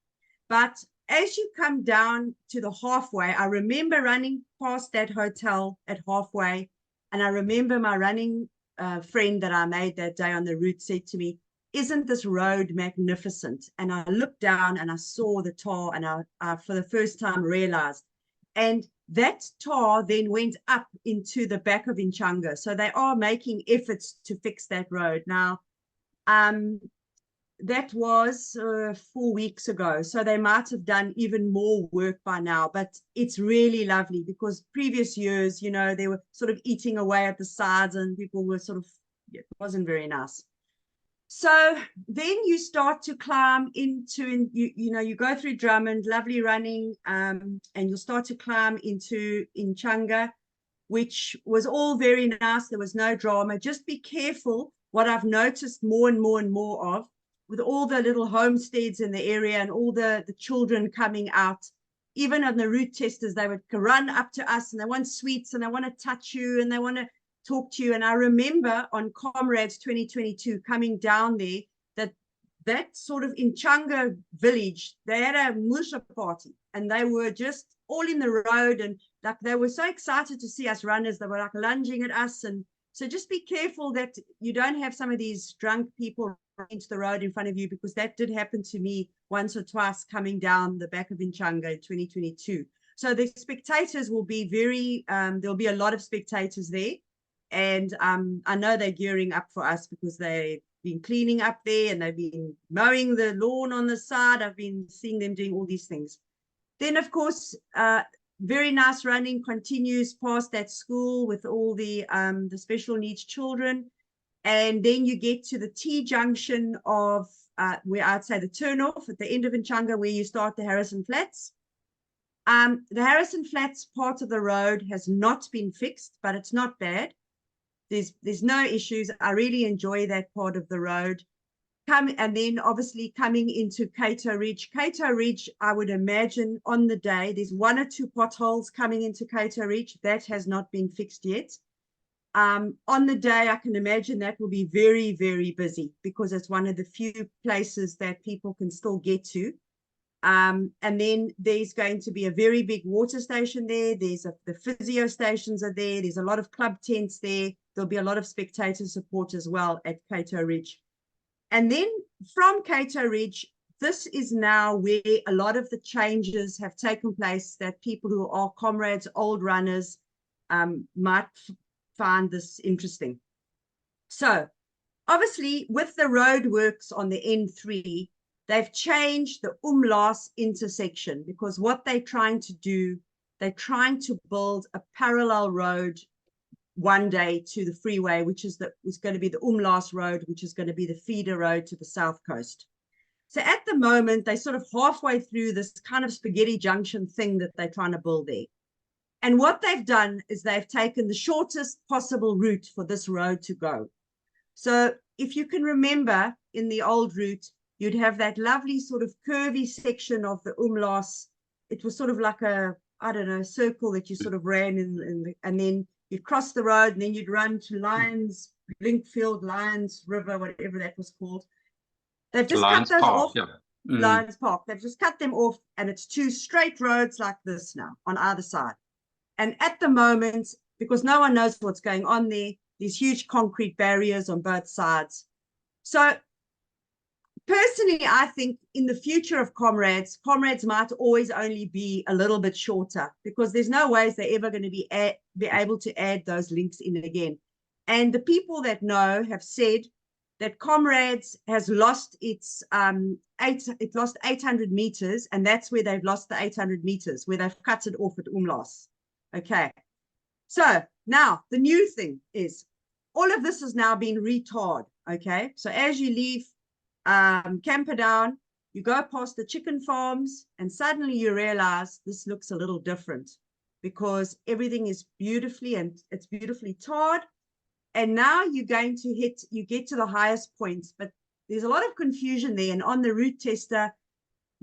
But as you come down to the halfway, I remember running past that hotel at halfway, and I remember my running friend that I made that day on the route said to me, isn't this road magnificent? And I looked down and I saw the tar, and I for the first time realized. And that tar then went up into the back of Inchanga. So they are making efforts to fix that road. Now, that was 4 weeks ago. So they might have done even more work by now, but it's really lovely because previous years, you know, they were sort of eating away at the sides and people were sort of, it wasn't very nice. So then you start to climb into, you know, you go through Drummond, lovely running, and you'll start to climb into Inchanga, which was all very nice. There was no drama. Just be careful. What I've noticed more and more and more of, with all the little homesteads in the area and all the children coming out, even on the route testers, they would run up to us and they want sweets and they want to touch you and they want to talk to you. And I remember on Comrades 2022 coming down there, that sort of in Changa village, they had a Musha party and they were just all in the road, and like they were so excited to see us runners. They were like lunging at us. And so just be careful that you don't have some of these drunk people into the road in front of you, because that did happen to me once or twice coming down the back of Inchanga in 2022. So the spectators will be very, there'll be a lot of spectators there. And I know they're gearing up for us because they've been cleaning up there and they've been mowing the lawn on the side. I've been seeing them doing all these things. Then, of course, very nice running continues past that school with all the special needs children. And then you get to the T-junction of where I'd say the turnoff at the end of Inchanga, where you start the Harrison Flats. The Harrison Flats part of the road has not been fixed, but it's not bad. There's no issues. I really enjoy that part of the road. And then obviously coming into Cato Ridge. Cato Ridge, I would imagine on the day, there's 1 or 2 potholes coming into Cato Ridge. That has not been fixed yet. On the day, I can imagine that will be very, very busy because it's one of the few places that people can still get to. And then there's going to be a very big water station there. The physio stations are there. There's a lot of club tents there. There'll be a lot of spectator support as well at Cato Ridge. And then from Cato Ridge, this is now where a lot of the changes have taken place that people who are Comrades, old runners, might find this interesting. So obviously with the roadworks on the N3, they've changed the Umlaas intersection, because what they're trying to do, they're trying to build a parallel road one day to the freeway, which is going to be the Umlaas road, which is going to be the feeder road to the south coast. So at the moment, they're sort of halfway through this kind of spaghetti junction thing that they're trying to build there. And what they've done is they've taken the shortest possible route for this road to go. So if you can remember in the old route, you'd have that lovely sort of curvy section of the Umlaas. It was sort of like a, I don't know, circle that you sort of ran and then you'd cross the road and then you'd run to Lions, Linkfield, Lions River, whatever that was called. They've just Lions cut those Park, off. yeah. Lions Park. They've just cut them off, and it's 2 straight roads like this now on either side. And at the moment, because no one knows what's going on there, these huge concrete barriers on both sides. So personally, I think in the future of Comrades might always only be a little bit shorter, because there's no ways they're ever going to be able to add those links in again. And the people that know have said that Comrades has lost its it lost 800 meters, and that's where they've lost the 800 meters, where they've cut it off at Umlaas. Okay, so now the new thing is all of this has now been retarred. Okay, so as you leave Camperdown, you go past the chicken farms, and suddenly you realize this looks a little different, because everything is it's beautifully tarred. And now you're going to you get to the highest points, but there's a lot of confusion there. And on the route tester,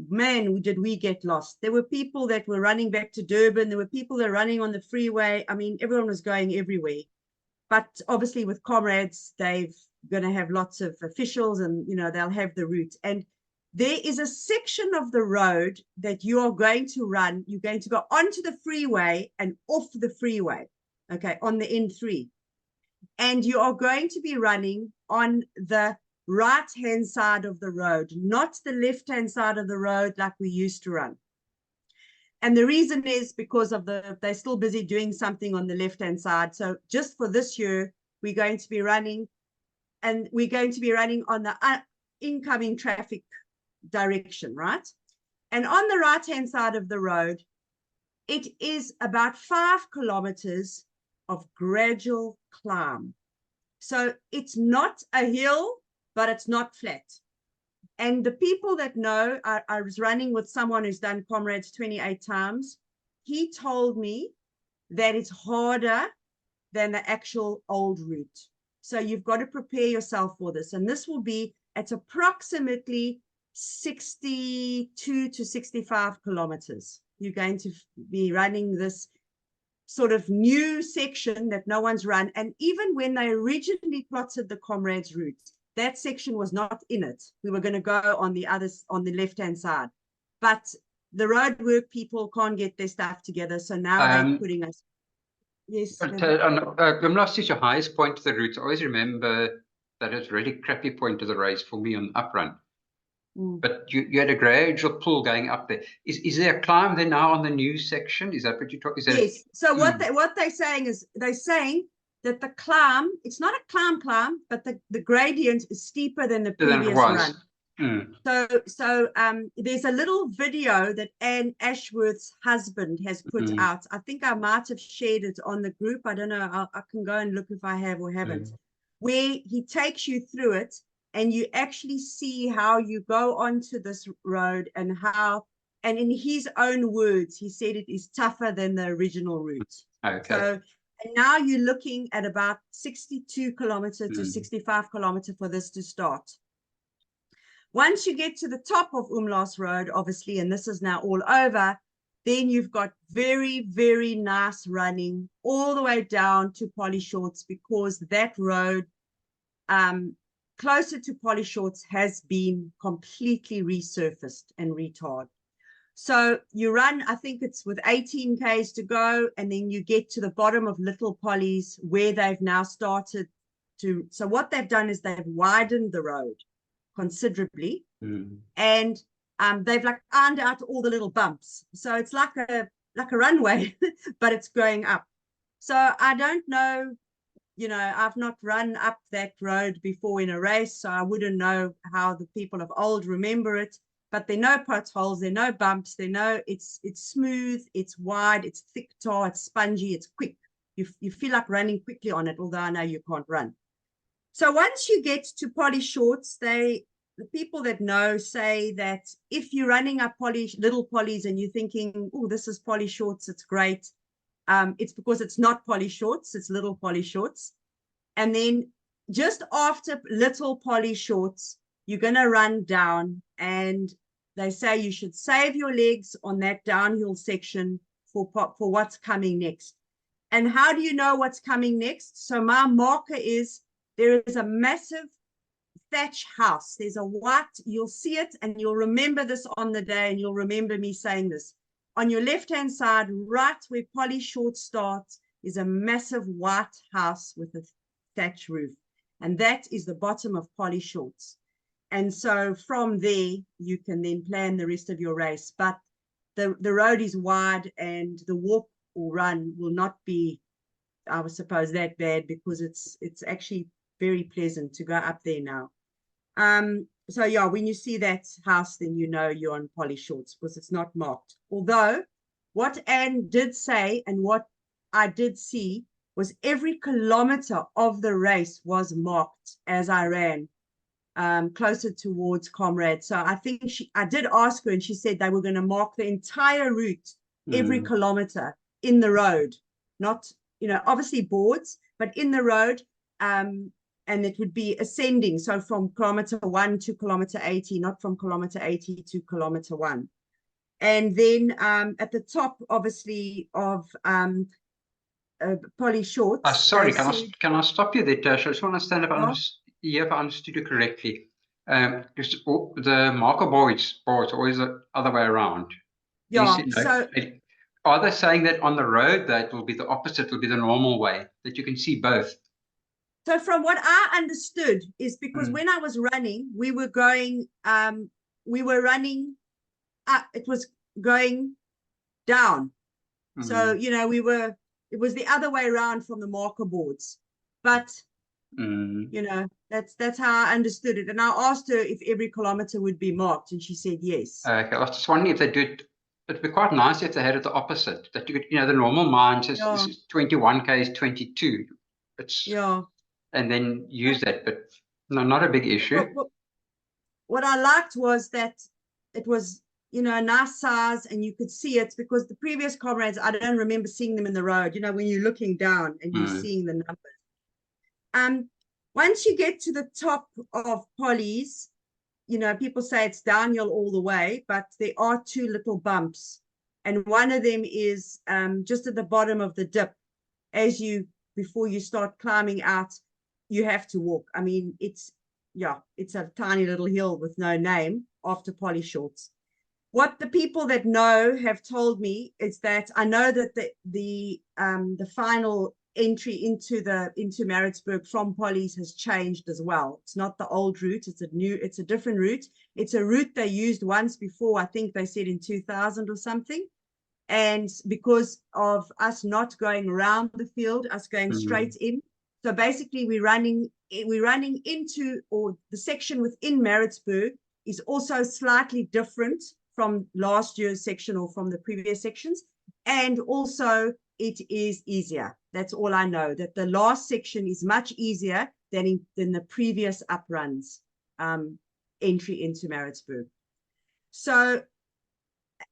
man, did we get lost. There were people that were running back to Durban. There were people that were running on the freeway. I mean, everyone was going everywhere. But obviously with Comrades, they've going to have lots of officials, and, you know, they'll have the route. And there is a section of the road that you are going to run. You're going to go onto the freeway and off the freeway, okay, on the N3. And you are going to be running on the right-hand side of the road, not the left-hand side of the road like we used to run. And the reason is because of they're still busy doing something on the left-hand side. So just for this year, we're going to be running, and we're going to be running on the incoming traffic direction, right? And on the right-hand side of the road, it is about 5 kilometers of gradual climb. So it's not a hill, but it's not flat. And the people that know, I was running with someone who's done Comrades 28 times. He told me that it's harder than the actual old route. So you've got to prepare yourself for this. And this will be at approximately 62 to 65 kilometers. you're going to be running this sort of new section that no one's run. And even when they originally plotted the Comrades route, that section was not in it. We were going to go on the left-hand side, but the roadwork people can't get their stuff together. So now they're putting us. Yes. Gimlas is your highest point of the route. I always remember that it's a really crappy point of the race for me on the up run. But you had a gradual pull going up there. Is there a climb there now on the new section? Is that what you're talking? Yes. So what they're saying is they're saying that the climb, it's not a climb, but the gradient is steeper than the previous run. So there's a little video that Anne Ashworth's husband has put out. I think I might have shared it on the group. I don't know. I can go and look if I have or haven't. Where he takes you through it, and you actually see how you go onto this road and how, and in his own words, he said it is tougher than the original route. Okay. So and now you're looking at about 62 kilometer to 65 kilometer for this to start. Once you get to the top of Umlaas Road, obviously, and this is now all over, then you've got very, very nice running all the way down to Polly Shorts, because that road closer to Polly Shorts has been completely resurfaced and retarred. So you run, I think it's with 18 Ks to go, and then you get to the bottom of Little Polly's where they've now started to, so what they've done is they've widened the road considerably, and they've like ironed out all the little bumps. So it's like a runway, but it's going up. So I don't know, you know, I've not run up that road before in a race, so I wouldn't know how the people of old remember it. But there are no potholes, there are no bumps, there are no, it's smooth, it's wide, it's thick tar, it's spongy, it's quick. You feel like running quickly on it, although I know you can't run. So once you get to Polly Shorts, the people that know say that if you're running up Little Polly's and you're thinking, oh, this is Polly Shorts, it's great. It's because it's not Polly Shorts, it's Little Polly Shorts. And then just after Little Polly Shorts, you're going to run down, and they say you should save your legs on that downhill section for what's coming next. And how do you know what's coming next? So my marker is, there is a massive thatch house. There's a white, you'll see it, and you'll remember this on the day, and you'll remember me saying this. On your left-hand side, right where Polly Short starts, is a massive white house with a thatch roof. And that is the bottom of Polly Shorts. And so from there, you can then plan the rest of your race. But the road is wide, and the walk or run will not be, I would suppose, that bad, because it's actually very pleasant to go up there now. So yeah, when you see that house, then you know you're on Polly Shorts, because it's not marked. Although what Anne did say and what I did see was every kilometer of the race was marked as I ran closer towards Comrades. So I think I did ask her, and she said they were going to mark the entire route, every kilometer in the road, not, you know, obviously boards, but in the road. And it would be ascending. So from kilometer 1 to kilometer 80, not from kilometer 80 to kilometer 1. And then at the top, obviously, of Polly Shorts. Sorry, can I stop you there, Tasha? I just want to stand up and if I understood you correctly. Because the marker boards always the other way around. Yeah. So are they saying that on the road that will be the opposite, will be the normal way, that you can see both? So from what I understood is because when I was running, we were running up, it was going down. So, you know, it was the other way around from the marker boards. But, you know, that's how I understood it. And I asked her if every kilometer would be marked, and she said yes. Okay, I was just wondering if they do it. It'd be quite nice if they had it the opposite, that you could, you know, the normal mine says this is 21 Ks, 22. It's and then use that, but no, not a big issue. What I liked was that it was, you know, a nice size, and you could see it, because the previous Comrades, I don't remember seeing them in the road, you know, when you're looking down and you're seeing the numbers. Once you get to the top of Polly's, you know, people say it's downhill all the way, but there are 2 little bumps And one of them is just at the bottom of the dip. Before you start climbing out, you have to walk. I mean, it's a tiny little hill with no name after Polly Shorts. What the people that know have told me is that I know that the final entry into Maritzburg from Polly's has changed as well. It's not the old route, it's a different route. It's a route they used once before, I think they said in 2000 or something. And because of us not going around the field, us going straight in. So basically we're running into, or the section within Maritzburg is also slightly different from last year's section or from the previous sections. And also it is easier. That's all I know, that the last section is much easier than the previous upruns entry into Maritzburg. So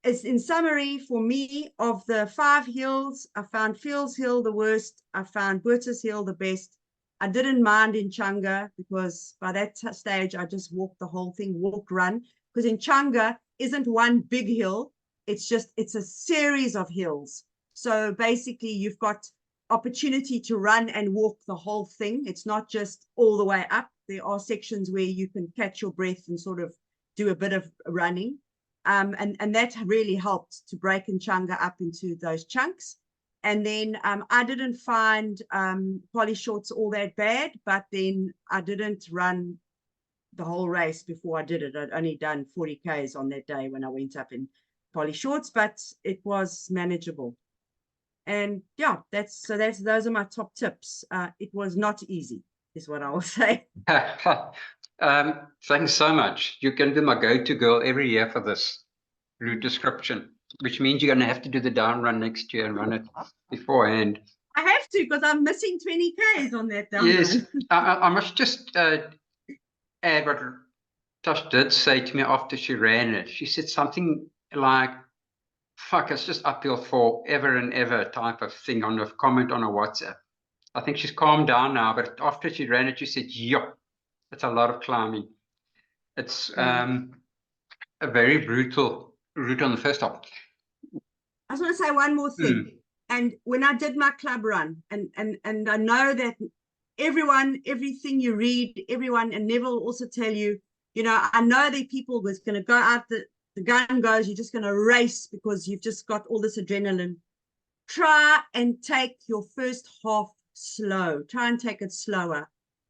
as in summary, for me, of the 5 hills, I found Fields Hill the worst. I found Botha's Hill the best. I didn't mind in Changa because by that stage, I just walked the whole thing, walk, run. Because in Changa isn't one big hill. It's a series of hills. So basically, you've got opportunity to run and walk the whole thing. It's not just all the way up. There are sections where you can catch your breath and sort of do a bit of running. And that really helped to break Nchanga up into those chunks. And then I didn't find Polly Shorts all that bad, but then I didn't run the whole race before I did it. I'd only done 40 Ks on that day when I went up in Polly Shorts, but it was manageable. And yeah, those are my top tips. It was not easy, is what I will say. Thanks so much. You're going to be my go-to girl every year for this route description, which means you're going to have to do the down run next year and run it beforehand. I have to, because I'm missing 20 Ks on that down Yes, run. I must just add what Tosh did say to me after she ran it. She said something like, fuck, it's just uphill forever and ever type of thing on a comment on a WhatsApp. I think she's calmed down now, but after she ran it, she said, yup, it's a lot of climbing. It's a very brutal route on the first stop. I just want to say one more thing. And when I did my club run, and I know that everything you read, and Neville will also tell you, I know that people was going to go out, the gun goes, you're just going to race because you've just got all this adrenaline. Try and take your first half slow. Try and take it slower,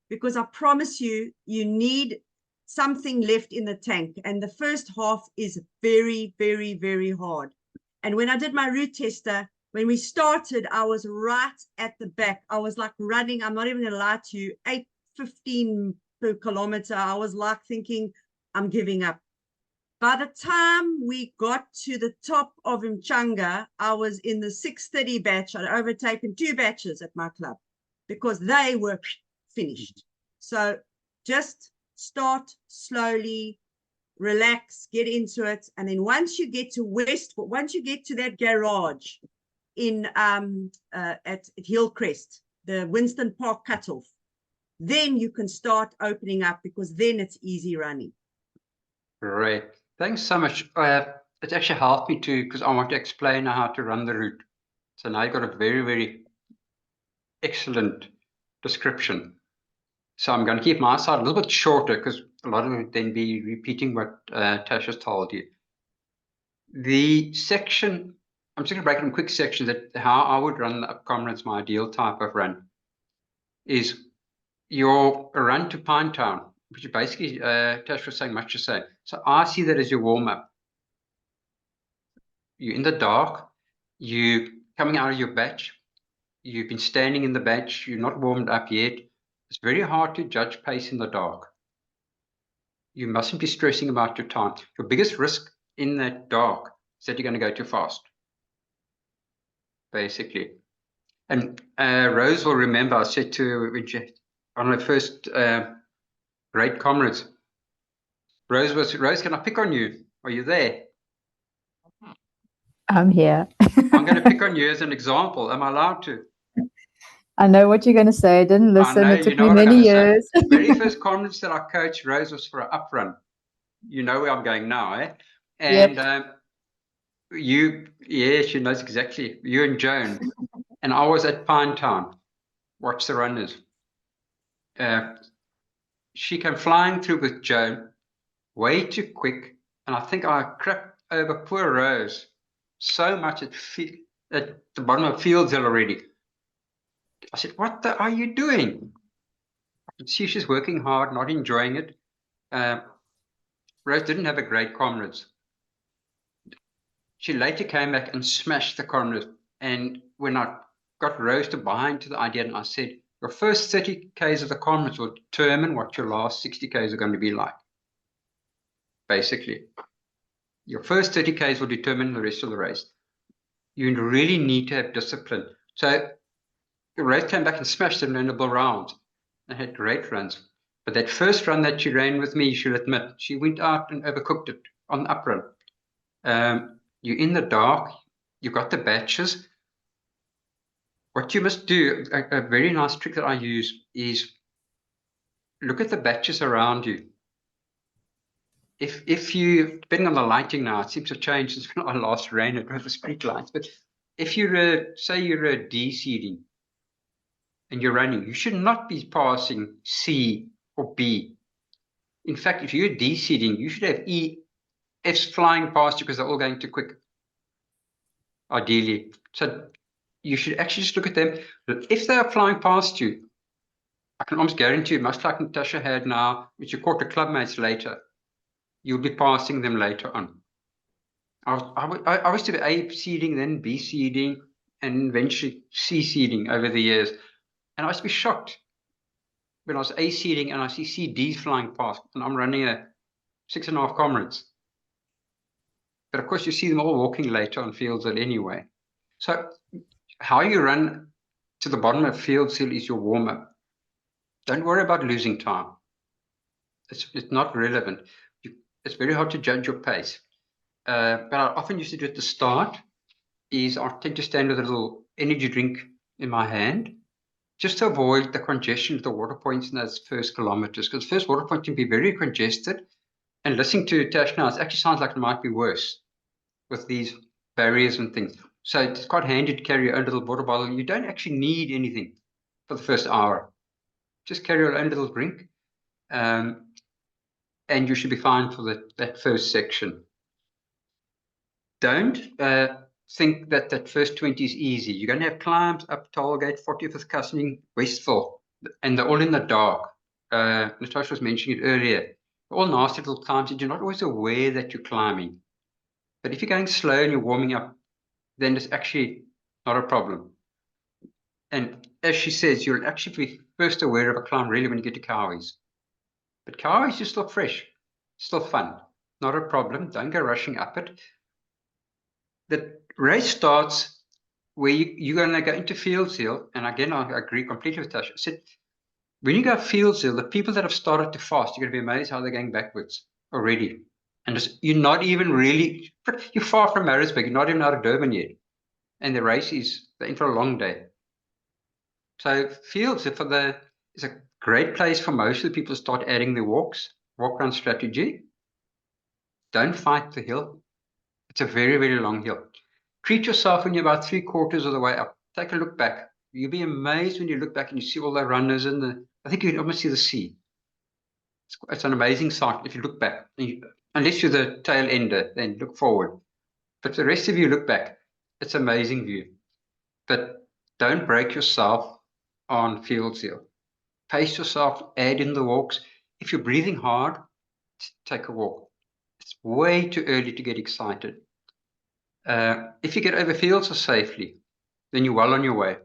because I promise you, you need something left in the tank. And the first half is very, very, very hard. And when I did my route tester, when we started, I was right at the back. I was like running, I'm not even going to lie to you, 8:15 per kilometer. I was like thinking, I'm giving up. By the time we got to the top of Mchanga, I was in the 6:30 batch. I'd overtaken 2 batches at my club because they were finished. So just start slowly, relax, get into it. And then once you get to once you get to that garage in at Hillcrest, the Winston Park cutoff, then you can start opening up, because then it's easy running. Great. Thanks so much. It's actually helped me too, because I want to explain how to run the route. So now you've got a very, very excellent description. So I'm going to keep my side a little bit shorter, because a lot of it would then be repeating what Tasha's told you. The section, I'm just going to break it in quick sections, that how I would run the Comrades, my ideal type of run, is your run to Pinetown, which is basically, Tash was saying much the same. So I see that as your warm-up. You're in the dark, you're coming out of your batch, you've been standing in the batch, you're not warmed up yet. It's very hard to judge pace in the dark. You mustn't be stressing about your time. Your biggest risk in that dark is that you're going to go too fast, basically. And Rose will remember, I said to her when she, on her first great Comrades, Rose, can I pick on you? Are you there? I'm here. I'm going to pick on you as an example. Am I allowed to? I know what you're going to say. I didn't listen. I know, It took you know me what I'm many gonna years. say. The very first Comrades that I coached, Rose, was for an uprun. You know where I'm going now, eh? And Yeah, she knows exactly. You and Joan. And I was at Pine Town, watch the runners. She came flying through with Joan, way too quick. And I think I crept over poor Rose so much at the bottom of Fields Hill already. I said, what are you doing? I could see she's working hard, not enjoying it. Rose didn't have a great Comrades. She later came back and smashed the Comrades. And when I got Rose to buy into the idea, and I said, your first 30 Ks of the Comrades will determine what your last 60 Ks are going to be like. Basically, your first 30 Ks will determine the rest of the race. You really need to have discipline. So the race came back and smashed them in the rounds and had great runs. But that first run that she ran with me, she'll admit, she went out and overcooked it on the up run. You're in the dark, you've got the batches. What you must do, a very nice trick that I use is look at the batches around you. If you, depending on the lighting now, it seems to change since when I last ran it with the street lights, but if you're say you're a D seeding and you're running, you should not be passing C or B. In fact, if you're D seeding, you should have E, F's flying past you because they're all going too quick, ideally. So you should actually just look at them. If they are flying past you, I can almost guarantee you, much like Natasha had now, which you caught the clubmates later, you'll be passing them later on. I was to be A seeding, then B seeding, and eventually C seeding over the years. And I was to be shocked when I was A seeding and I see CDs flying past, and I'm running a 6.5 Comrades. But of course, you see them all walking later on Fields Hill anyway. So how you run to the bottom of Fields Hill is your warm-up. Don't worry about losing time. It's not relevant. It's very hard to judge your pace. But I often used to do at the start is I tend to stand with a little energy drink in my hand, just to avoid the congestion of the water points in those first kilometers, because the first water point can be very congested. And listening to Tash now, it actually sounds like it might be worse with these barriers and things. So it's quite handy to carry your own little water bottle. You don't actually need anything for the first hour. Just carry your own little drink, and you should be fine for that first section. Don't think that first 20 is easy. You're going to have climbs up Tollgate, 40th Cussing, Westville, and they're all in the dark. Natasha was mentioning it earlier. All nasty little climbs that you're not always aware that you're climbing. But if you're going slow and you're warming up, then it's actually not a problem. And as she says, you'll actually be first aware of a climb really when you get to Cowies. But Cowies is still fresh, still fun, not a problem. Don't go rushing up it. The race starts where you're going to go into Fields Hill, and again, I agree completely with Tasha. I said, when you go Fields Hill, the people that have started to fast, you're going to be amazed how they're going backwards already. And you're not even really, you're far from Maritzburg, you're not even out of Durban yet. And the race is in for a long day. So Fields Hill is a great place for most of the people to start adding the walk-run strategy. Don't fight the hill. It's a very, very long hill. Treat yourself when you're about 3/4 of the way up. Take a look back. You'll be amazed when you look back and you see all the runners I think you can almost see the sea. It's an amazing sight if you look back. Unless you're the tail ender, then look forward. But the rest of you look back. It's an amazing view. But don't break yourself on Fields Hill. Pace yourself, add in the walks. If you're breathing hard, take a walk. It's way too early to get excited. If you get over Fields Hill safely, then you're well on your way.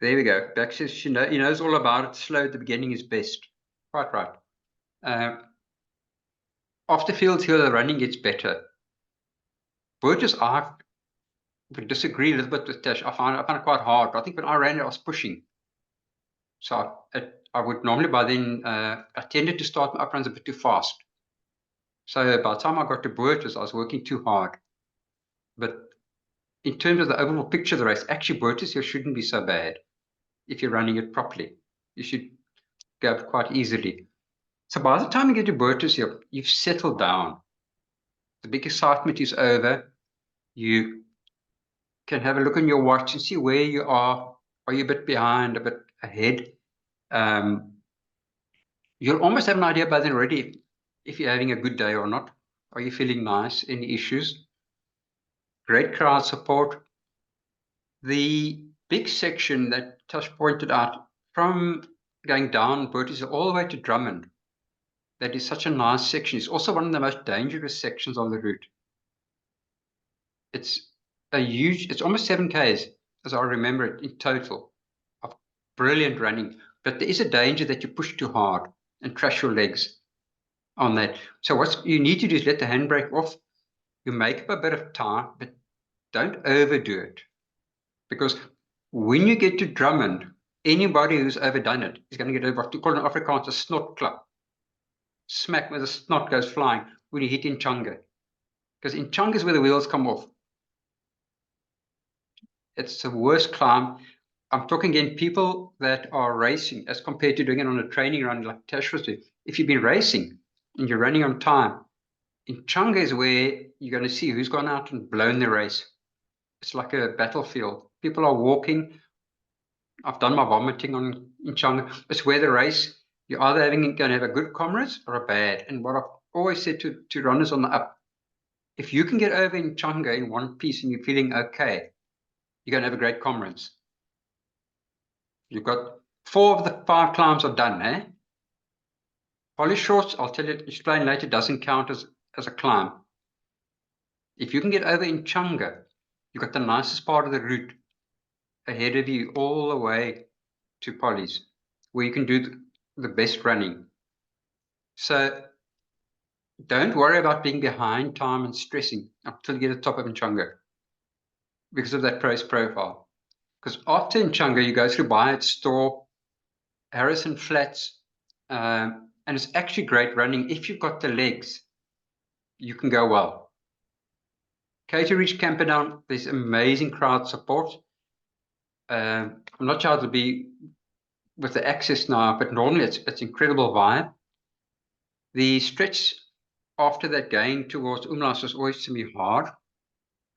There we go. Beck says he knows all about it. Slow at the beginning is best. Quite right. After Fields Hill, the running gets better. Burgess, I would disagree a little bit with Tash. I found it quite hard. But I think when I ran it, I was pushing. So I would normally by then, I tended to start my up runs a bit too fast. So by the time I got to Burgess, I was working too hard. But in terms of the overall picture of the race, actually Burgess here shouldn't be so bad if you're running it properly. You should go up quite easily. So by the time you get to Burgess here, you've settled down. the big excitement is over. You can have a look on your watch and see where you are. Are you a bit behind, a bit ahead? You'll almost have an idea by then already if you're having a good day or not. Are you feeling nice? Any issues? Great crowd support. The big section that Tash pointed out, from going down Berties all the way to Drummond, that is such a nice section. It's also one of the most dangerous sections on the route. It's it's almost 7 Ks, as I remember it, in total, of brilliant running. But there is a danger that you push too hard and crash your legs on that. So what you need to do is let the handbrake off. You make up a bit of time, but don't overdo it. Because when you get to Drummond, anybody who's overdone it is going to get what you call in Afrikaans a snot klap. Smack where the snot goes flying when you hit in Changa. Because in Changa is where the wheels come off. It's the worst climb. I'm talking again people that are racing as compared to doing it on a training run like Tash was doing. If you've been racing and you're running on time, in Changa is where you're going to see who's gone out and blown the race. It's like a battlefield. People are walking. I've done my vomiting in Changa. It's where the race, you're either going to have a good Comrades or a bad. And what I've always said to runners on the up, if you can get over in Changa in one piece and you're feeling okay, you're going to have a great Comrades. You've got 4 of the 5 climbs are done, eh? Polish shorts, I'll tell you, explain later, doesn't count as a climb. If you can get over in Changa, you've got the nicest part of the route ahead of you all the way to Polly's, where you can do the best running. So don't worry about being behind time and stressing until you get to the top of Nchanga because of that price profile. Because after Nchanga, you go through Byatt Store, Harrison Flats, and it's actually great running. If you've got the legs, you can go well. Cater Ridge Camperdown, there's amazing crowd support. I'm not sure how it'll be with the access now, but normally it's incredible vibe. The stretch after that gain towards Umlaas was always to me hard.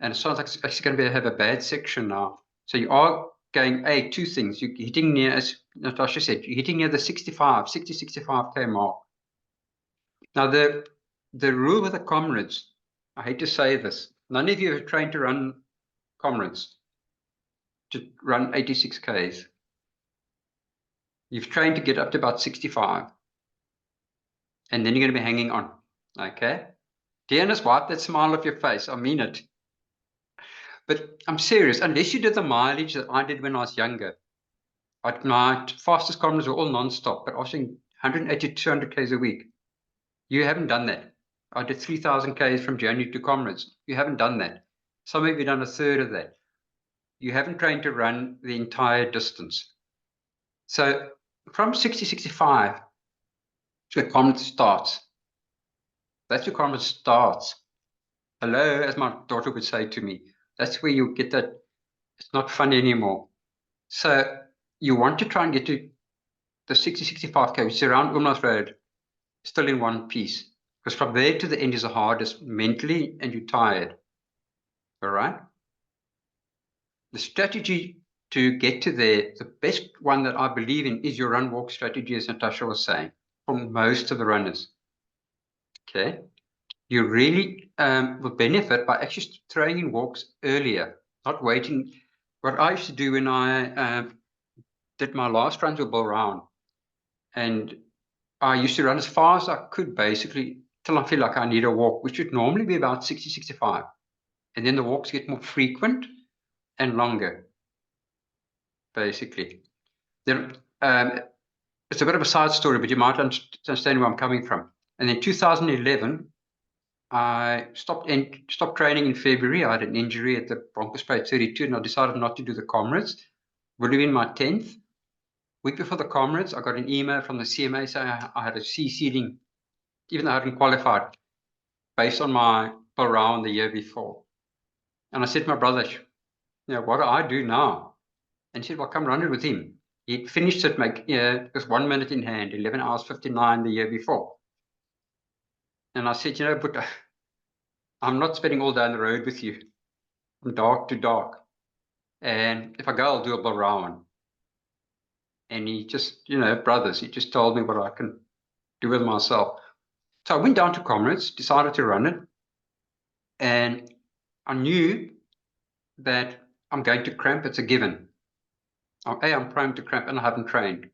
And it sounds like it's actually going to have a bad section now. So you are going, 2 things. You're hitting near, as Natasha said, you're hitting near the 65K mark. Now, the rule with the Comrades, I hate to say this, none of you have trained to run Comrades, to run 86 Ks. You've trained to get up to about 65. And then you're going to be hanging on. Okay? Dearness, wipe that smile off your face. I mean it. But I'm serious. Unless you did the mileage that I did when I was younger, my fastest Comrades were all non-stop, but I was doing 180 to 200 Ks a week. You haven't done that. I did 3,000 Ks from January to Comrades. You haven't done that. Some of you done a third of that. You haven't trained to run the entire distance. So from 60, 65, where Comrades starts. That's where Comrades starts. Hello, as my daughter would say to me. That's where you get that. It's not fun anymore. So you want to try and get to the 60, 65K, which is around Umlaas Road, still in one piece. Because from there to the end is the hardest mentally, and you're tired. All right? The strategy to get to there, the best one that I believe in is your run-walk strategy, as Natasha was saying, for most of the runners. Okay? You really will benefit by actually throwing in walks earlier, not waiting. What I used to do when I did my last run to Bull Round, and I used to run as far as I could, basically, till I feel like I need a walk, which would normally be about 60, 65. And then the walks get more frequent and longer, basically. Then, it's a bit of a side story, but you might understand where I'm coming from. And in 2011, I stopped training in February. I had an injury at the Broncos Plate 32, and I decided not to do the Comrades. Would have been my 10th. Week before the Comrades, I got an email from the CMA saying I had a C seeding, even though I hadn't qualified, based on my Bull Round the year before. And I said to my brother, what do I do now? And he said, well, come run it with him. He finished it, with 1 minute in hand, 11 hours 59 the year before. And I said, but I'm not spending all day on the road with you from dark to dark. And if I go, I'll do a Balrawan. And he just, brothers, he just told me what I can do with myself. So I went down to Comrades, decided to run it. And I knew that I'm going to cramp. It's a given. I'm prone to cramp and I haven't trained.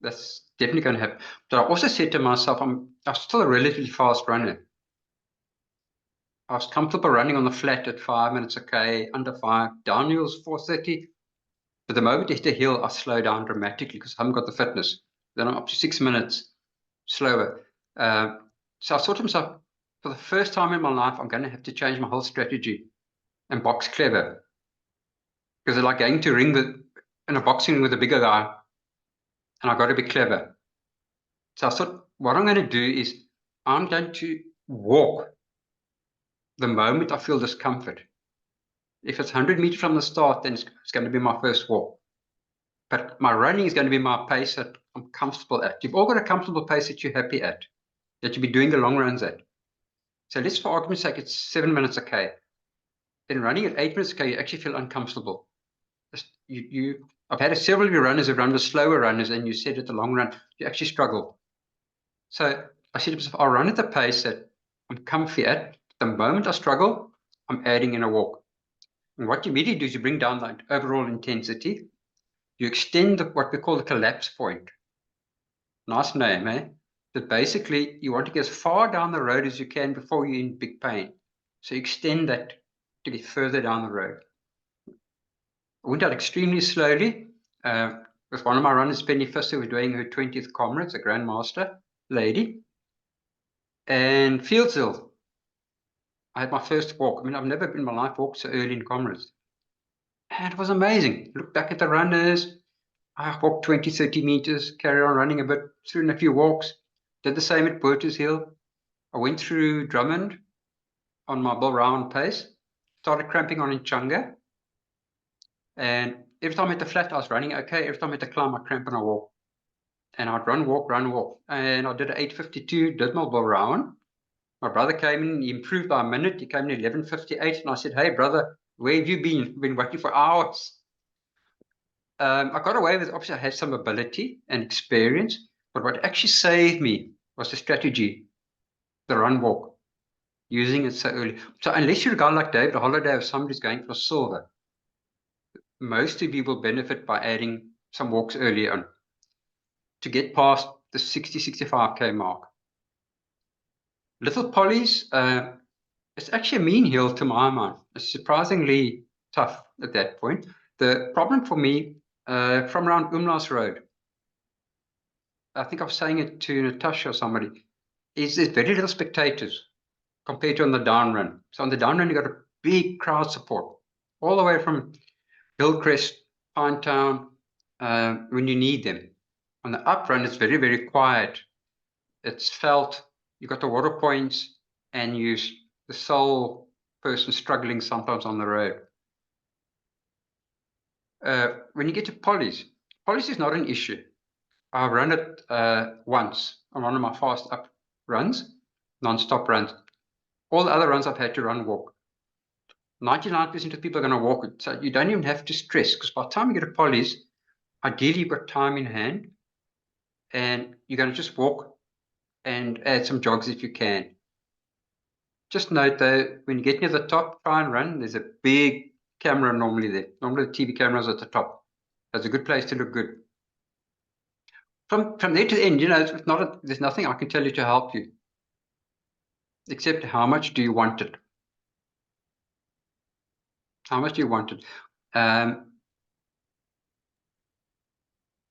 That's definitely going to happen. But I also said to myself, I'm still a relatively fast runner. I was comfortable running on the flat at 5 minutes okay, under 5, downhills 4:30. But the moment I hit a hill, I slow down dramatically because I haven't got the fitness. Then I'm up to 6 minutes slower. So I thought to myself, for the first time in my life, I'm going to have to change my whole strategy and box clever. Because it's like going to ring in a boxing ring with a bigger guy, and I've got to be clever. So I thought, what I'm going to do is I'm going to walk the moment I feel discomfort. If it's 100 meters from the start, then it's going to be my first walk. But my running is going to be my pace that I'm comfortable at. You've all got a comfortable pace that you're happy at, that you'll be doing the long runs at. So let's, for argument's sake, it's 7 minutes okay. Then running at 8 minutes okay, you actually feel uncomfortable. I've had several of your runners who run the slower runners, and you said at the long run, you actually struggle. So I said to myself, I'll run at the pace that I'm comfy at. The moment I struggle, I'm adding in a walk. And what you immediately do is you bring down the overall intensity. You extend what we call the collapse point. Nice name, eh? But basically, you want to get as far down the road as you can before you're in big pain. So you extend that to get further down the road. I went out extremely slowly. With one of my runners, Penny Fisser, was doing her 20th Comrades, a Grandmaster lady. And Fieldshill, I had my first walk. I mean, I've never in my life walked so early in Comrades. And it was amazing. Look back at the runners. I walked 20, 30 meters, carried on running a bit, threw in a few walks. Did the same at Porter's Hill. I went through Drummond on my Balrawan pace. Started cramping on in Chunga. And every time I hit the flat, I was running okay. Every time I hit the climb, I cramp and I walk. And I'd run, walk. And I did an 8:52, did my Balrawan. My brother came in, he improved by a minute. He came in 11:58, and I said, hey, brother, where have you been? I've been waiting for hours. I got away with, obviously, I had some ability and experience, but what actually saved me was the strategy, the run walk, using it so early. So unless you're a guy like David Holiday or somebody's going for silver, most of you will benefit by adding some walks early on to get past the 60, 65K mark. Little Polly's, it's actually a mean hill to my mind. It's surprisingly tough at that point. The problem for me, from around Umlaas Road, I think I was saying it to Natasha or somebody, is there's very little spectators compared to on the down run. So on the down run, you got a big crowd support all the way from Hillcrest, Pinetown, when you need them. On the up run, it's very, very quiet. It's felt, you got the water points, and you the sole person struggling sometimes on the road. When you get to Polly's is not an issue. I've run it once on one of my fast up runs, non-stop runs. All the other runs I've had to run walk. 99% of people are going to walk it. So you don't even have to stress, because by the time you get to Polly's, ideally you've got time in hand, and you're going to just walk and add some jogs if you can. Just note though, when you get near the top, try and run. There's a big camera normally there. Normally the TV camera's at the top. That's a good place to look good. From there to the end, it's not there's nothing I can tell you to help you, except how much do you want it? How much do you want it?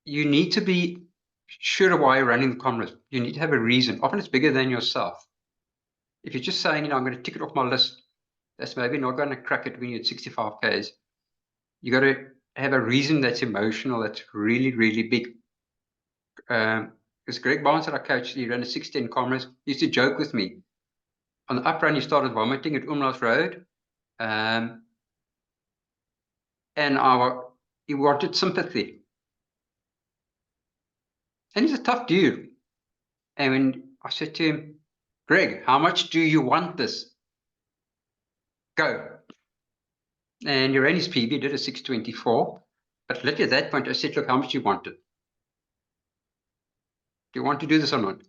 You need to be sure of why you're running the Comrades. You need to have a reason. Often it's bigger than yourself. If you're just saying, I'm going to tick it off my list, that's maybe not going to crack it when you're at 65 Ks. You got to have a reason that's emotional, that's really, really big. Because Greg Barnes that I coached, he ran a 610 Comrades, he used to joke with me. On the up run, he started vomiting at Umlaas Road. And he wanted sympathy. And he's a tough dude. And when I said to him, Greg, how much do you want this? go. And he ran his PB, did a 6:24. But literally at that point, I said, look, how much do you want it? Do you want to do this or not?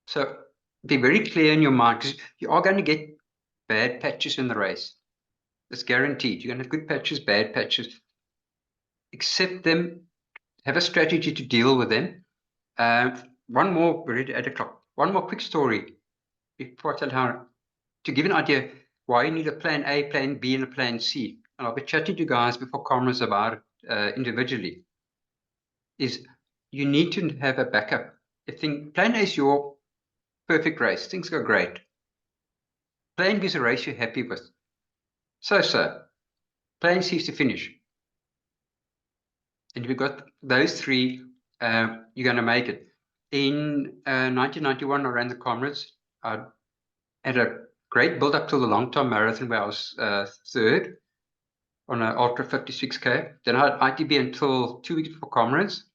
So be very clear in your mind, because you are going to get bad patches in the race. It's guaranteed. You're going to have good patches, bad patches. Accept them, have a strategy to deal with them. One more, we're ready at 8 o'clock. One more quick story before I tell how to give an idea why you need a plan A, plan B, and a plan C. And I'll be chatting to you guys before Comrades about it individually. Is you need to have a backup. Plan A is your perfect race. Things go great. Plan B is a race you're happy with. So. Plan C is to finish. And if you've got those three, you're going to make it. In 1991, I ran the Comrades. I had a great build up to the long-term marathon where I was third on an ultra 56K. Then I had ITB until 2 weeks before Comrades.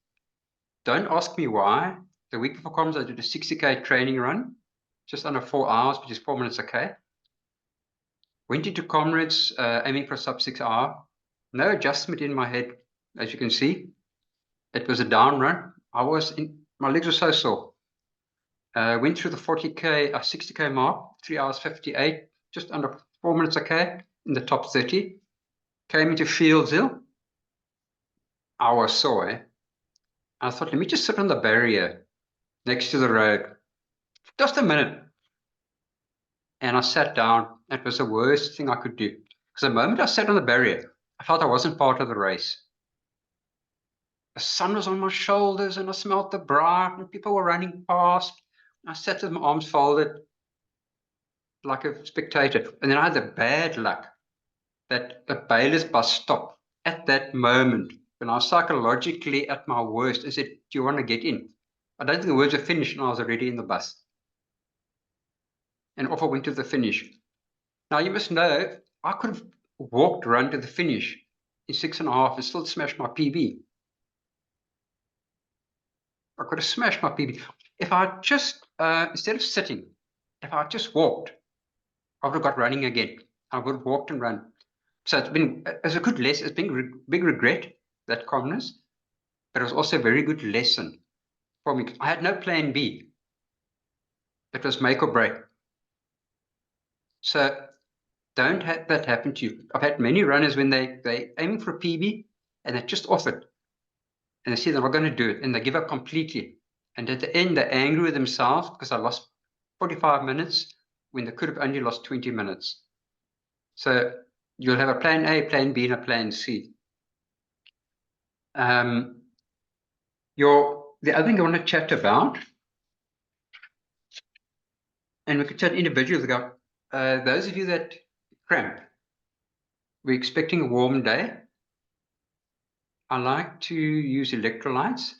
Don't ask me why. The week before Comrades, I did a 60K training run, just under 4 hours, which is 4 minutes a K. Went into Comrades, aiming for a sub 6 hour. No adjustment in my head, as you can see. It was a down run. My legs were so sore. Went through the 40K, 60K mark, 3 hours 58, just under 4 minutes a K in the top 30. Came into Fields Hill. I was sore. I thought, let me just sit on the barrier next to the road. Just a minute. And I sat down. It was the worst thing I could do. Because the moment I sat on the barrier, I felt I wasn't part of the race. The sun was on my shoulders and I smelled the briar and people were running past. I sat with my arms folded like a spectator. And then I had the bad luck that the bailiff's bus stopped at that moment when I was psychologically at my worst and said, do you want to get in? I don't think the words were finished and I was already in the bus. And off I went to the finish. Now you must know, I could have walked run to the finish in 6.5 and still smashed my PB. I could have smashed my PB. If I just, instead of sitting, if I just walked, I would have got running again. I would have walked and run. So it's been, as a good lesson, it's been a big regret, that calmness, but it was also a very good lesson for me. I had no plan B. It was make or break. So don't have that happen to you. I've had many runners when they aiming for a PB and they just off it. And they say they're not going to do it and they give up completely. And at the end, they're angry with themselves because I lost 45 minutes when they could have only lost 20 minutes. So you'll have a plan A, plan B, and a plan C. The other thing I want to chat about, and we could chat individually about those of you that cramp. We're expecting a warm day. I like to use electrolytes.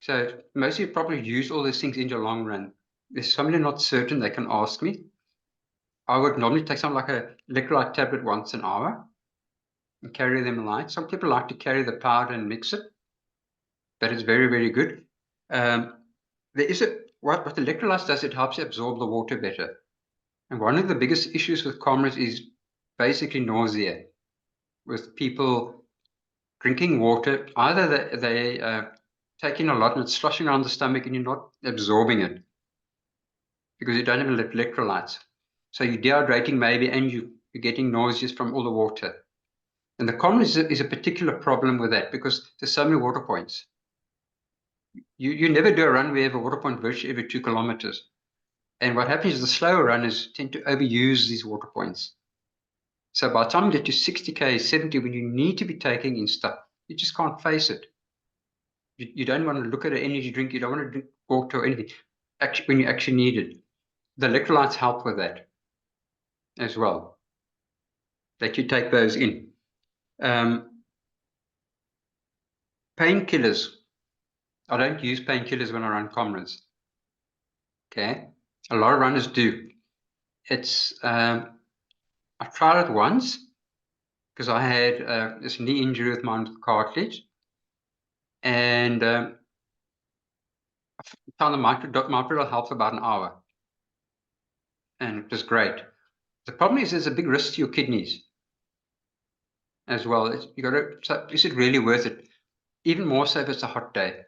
So most of you probably use all those things in your long run. If somebody not certain, they can ask me. I would normally take something like a electrolyte tablet once an hour and carry them light. Some people like to carry the powder and mix it, but it's very, very good. There is what electrolytes does, it helps you absorb the water better. And one of the biggest issues with Comrades is basically nausea, with people drinking water. Either they take in a lot and it's sloshing around the stomach and you're not absorbing it because you don't have electrolytes. So you're dehydrating maybe and you're getting nauseous from all the water. And the Comrades is a particular problem with that because there's so many water points. You never do a run where you have a water point virtually every 2 kilometers. And what happens is the slower runners tend to overuse these water points. So by the time you get to 60K, 70, when you need to be taking in stuff, you just can't face it. You don't want to look at an energy drink. You don't want to drink water or anything when you actually need it. The electrolytes help with that as well, that you take those in. Painkillers. I don't use painkillers when I run Comrades. Okay, a lot of runners do. It's I tried it once because I had this knee injury with my cartilage, and I found the microdot helped for about an hour, and it was great. The problem is there's a big risk to your kidneys as well. You got to, so is it really worth it? Even more so if it's a hot day.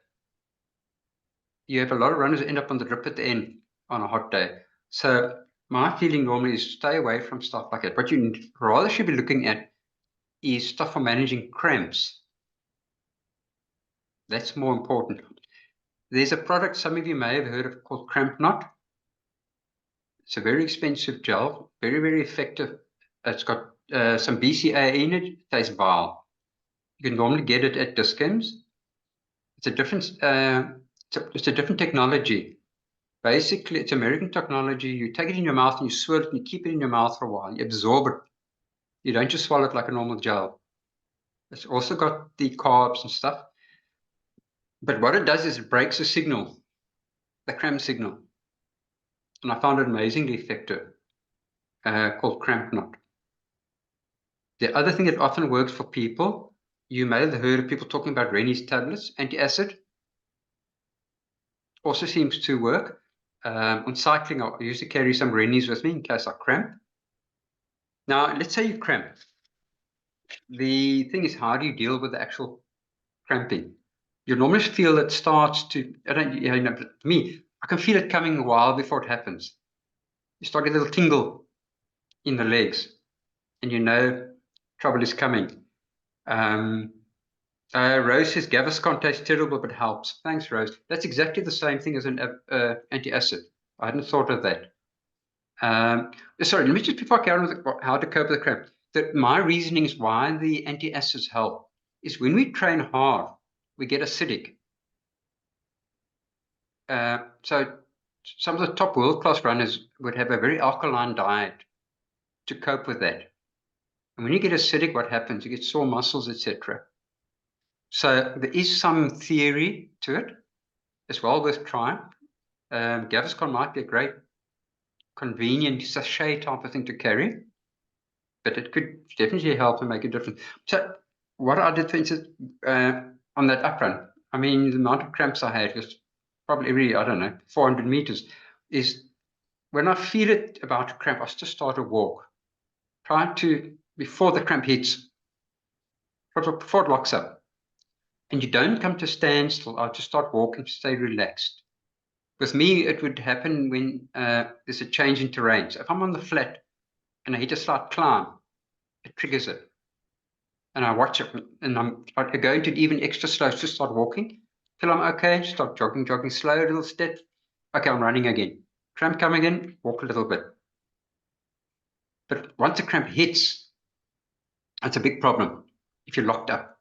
You have a lot of runners that end up on the drip at the end on a hot day. So my feeling normally is stay away from stuff like that. What you rather should be looking at is stuff for managing cramps. That's more important. There's a product some of you may have heard of called Cramp Knot. It's a very expensive gel, very, very effective. It's got some BCA in it. It tastes vile. You can normally get it at discounts. It's a different, it's a different technology. Basically, it's American technology. You take it in your mouth and you swirl it and you keep it in your mouth for a while. You absorb it. You don't just swallow it like a normal gel. It's also got the carbs and stuff. But what it does is it breaks the signal, the cramp signal. And I found it amazingly effective, called Cramp Knot. The other thing that often works for people, you may have heard of people talking about Rennie's tablets, antacid. Also seems to work. On cycling, I used to carry some Rennie's with me in case I cramp. Now, let's say you cramp. The thing is, how do you deal with the actual cramping? You normally feel it starts to, me, I can feel it coming a while before it happens. You start to get a little tingle in the legs, and you know trouble is coming. Rose says Gaviscon tastes terrible but helps. Thanks, Rose. That's exactly the same thing as an antacid. I hadn't thought of that. Sorry, let me just, before I carry on with how to cope with the cramp, my reasoning is why the antacids help is when we train hard, we get acidic. So some of the top world-class runners would have a very alkaline diet to cope with that. And when you get acidic, what happens? You get sore muscles, etc. So there is some theory to it. It's well worth trying. Gaviscon might be a great, convenient sachet type of thing to carry, but it could definitely help and make a difference. So what I did, for instance, on that up run, I mean, the amount of cramps I had was probably every, I don't know, 400 meters, is when I feel it about to cramp, I just start a walk. Try to, before the cramp hits, before it locks up. And you don't come to a standstill. I'll just start walking to stay relaxed. With me, it would happen when there's a change in terrain. So if I'm on the flat and I hit a slight climb, it triggers it. And I watch it, and I go into it even extra slow, just start walking till I'm okay, start jogging slow, little step. Okay, I'm running again. Cramp coming in, walk a little bit. But once the cramp hits, that's a big problem if you're locked up.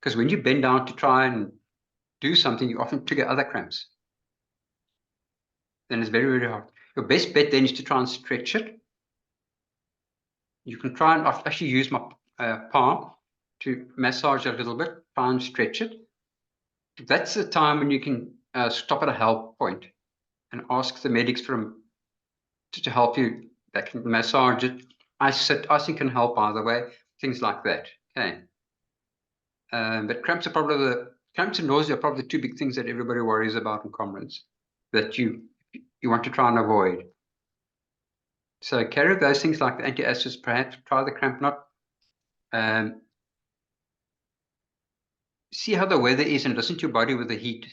Because when you bend down to try and do something, you often trigger other cramps. Then it's very, very hard. Your best bet then is to try and stretch it. You can try and, I've actually used my palm to massage it a little bit, try and stretch it. That's the time when you can stop at a help point and ask the medics to help you. They can massage it. Icing can help either way, things like that. Okay. But cramps are cramps and nausea are probably the two big things that everybody worries about in Comrades that you want to try and avoid. So carry those things like the antacids, perhaps try the Cramp Knot. See how the weather is and listen to your body with the heat.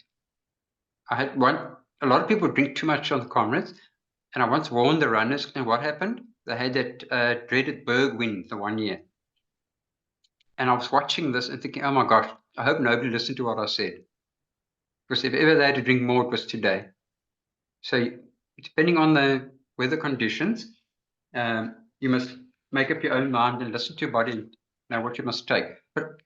A lot of people drink too much on the Comrades, and I once warned the runners, and what happened? They had that dreaded Berg wind the one year. And I was watching this and thinking, oh my gosh, I hope nobody listened to what I said. Because if ever they had to drink more, it was today. So depending on the weather conditions, you must make up your own mind and listen to your body and know what you must take. But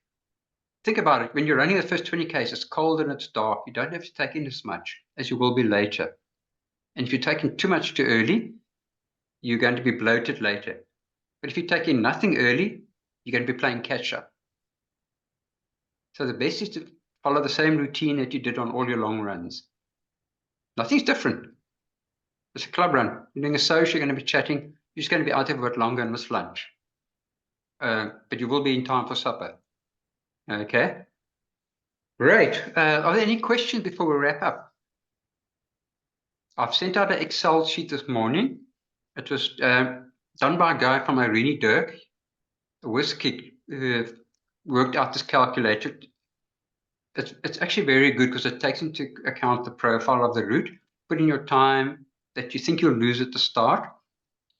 think about it. When you're running the first 20 Ks, it's cold and it's dark. You don't have to take in as much as you will be later. And if you're taking too much too early, you're going to be bloated later. But if you take in nothing early, you're going to be playing catch up. So the best is to follow the same routine that you did on all your long runs. Nothing's different. It's a club run. You're doing a social, you're going to be chatting. You're just going to be out there a bit longer and miss lunch. But you will be in time for supper. Okay. Great. Are there any questions before we wrap up? I've sent out an Excel sheet this morning. It was done by a guy from Irene Dirk, a whiz kid, who worked out this calculator. It's actually very good because it takes into account the profile of the route. Put in your time that you think you'll lose at the start,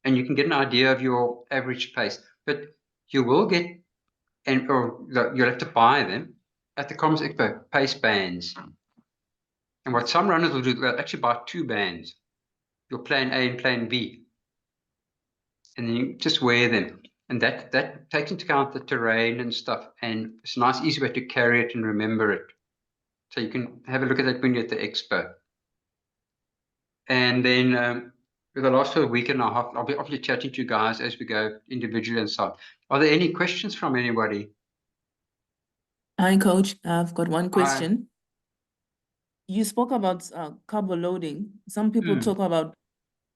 and you can get an idea of your average pace. But you will get, you'll have to buy them at the Comrades Expo, pace bands. And what some runners will do, they'll actually buy 2 bands, your plan A and plan B. And then you just wear them. And that takes into account the terrain and stuff. And it's a nice, easy way to carry it and remember it. So you can have a look at that when you're at the expo. And then for the last week and a half, I'll be obviously chatting to you guys as we go individually and so on. Are there any questions from anybody? Hi, Coach. I've got one question. You spoke about carbo loading. Some people talk about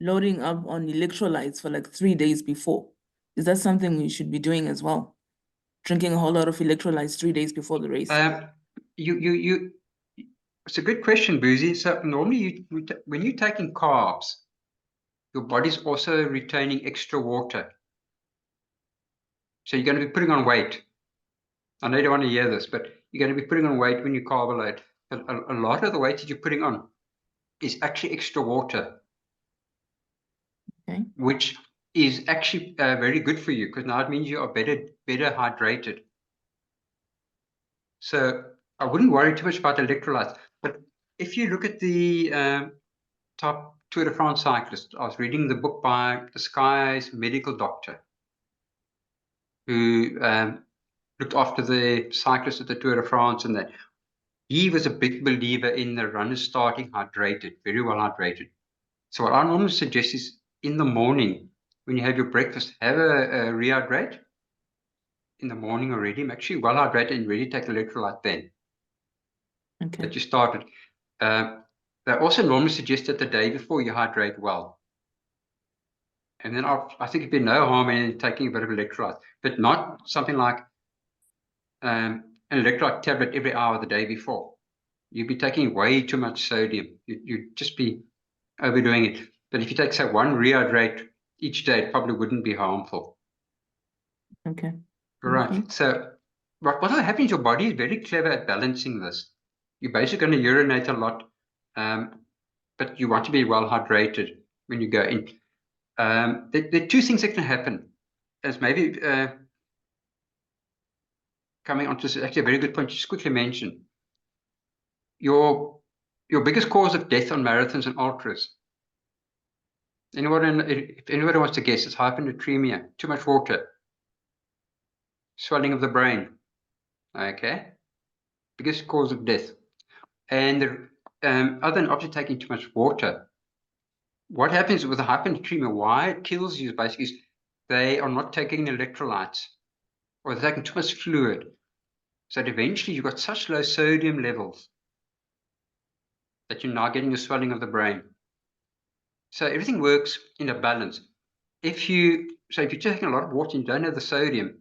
loading up on electrolytes for like 3 days before. Is that something we should be doing as well? Drinking a whole lot of electrolytes 3 days before the race? It's a good question, Boozy. So normally when you're taking carbs, your body's also retaining extra water. So you're going to be putting on weight. I know you don't want to hear this, but you're going to be putting on weight when you carb load. But a lot of the weight that you're putting on is actually extra water. Okay. Which is actually very good for you, because now it means you are better hydrated. So I wouldn't worry too much about electrolytes. But if you look at the top Tour de France cyclists, I was reading the book by the Sky's medical doctor, who looked after the cyclists at the Tour de France, and that he was a big believer in the runners starting hydrated, very well hydrated. So what I normally suggest is in the morning, when you have your breakfast, have a rehydrate in the morning already. Make sure you're well hydrated and ready to take electrolyte then. Okay. That you started. They also normally suggest that the day before you hydrate well. And then I think it'd be no harm in taking a bit of electrolyte, but not something like an electrolyte tablet every hour the day before. You'd be taking way too much sodium. You'd just be overdoing it. But if you take, say, 1 rehydrate each day, it probably wouldn't be harmful. Okay. All right. Okay. So what will happen is your body is very clever at balancing this. You're basically going to urinate a lot, but you want to be well hydrated when you go in. There are 2 things that can happen. As maybe coming on to this, actually a very good point, just quickly mention. Your biggest cause of death on marathons and ultras. If anybody wants to guess, it's hyponatremia, too much water, swelling of the brain. Okay, biggest cause of death. And other than obviously taking too much water, what happens with the hyponatremia, why it kills you basically is they are not taking electrolytes, or they're taking too much fluid. So eventually you've got such low sodium levels that you're now getting a swelling of the brain. So everything works in a balance. If you're taking a lot of water and you don't have the sodium,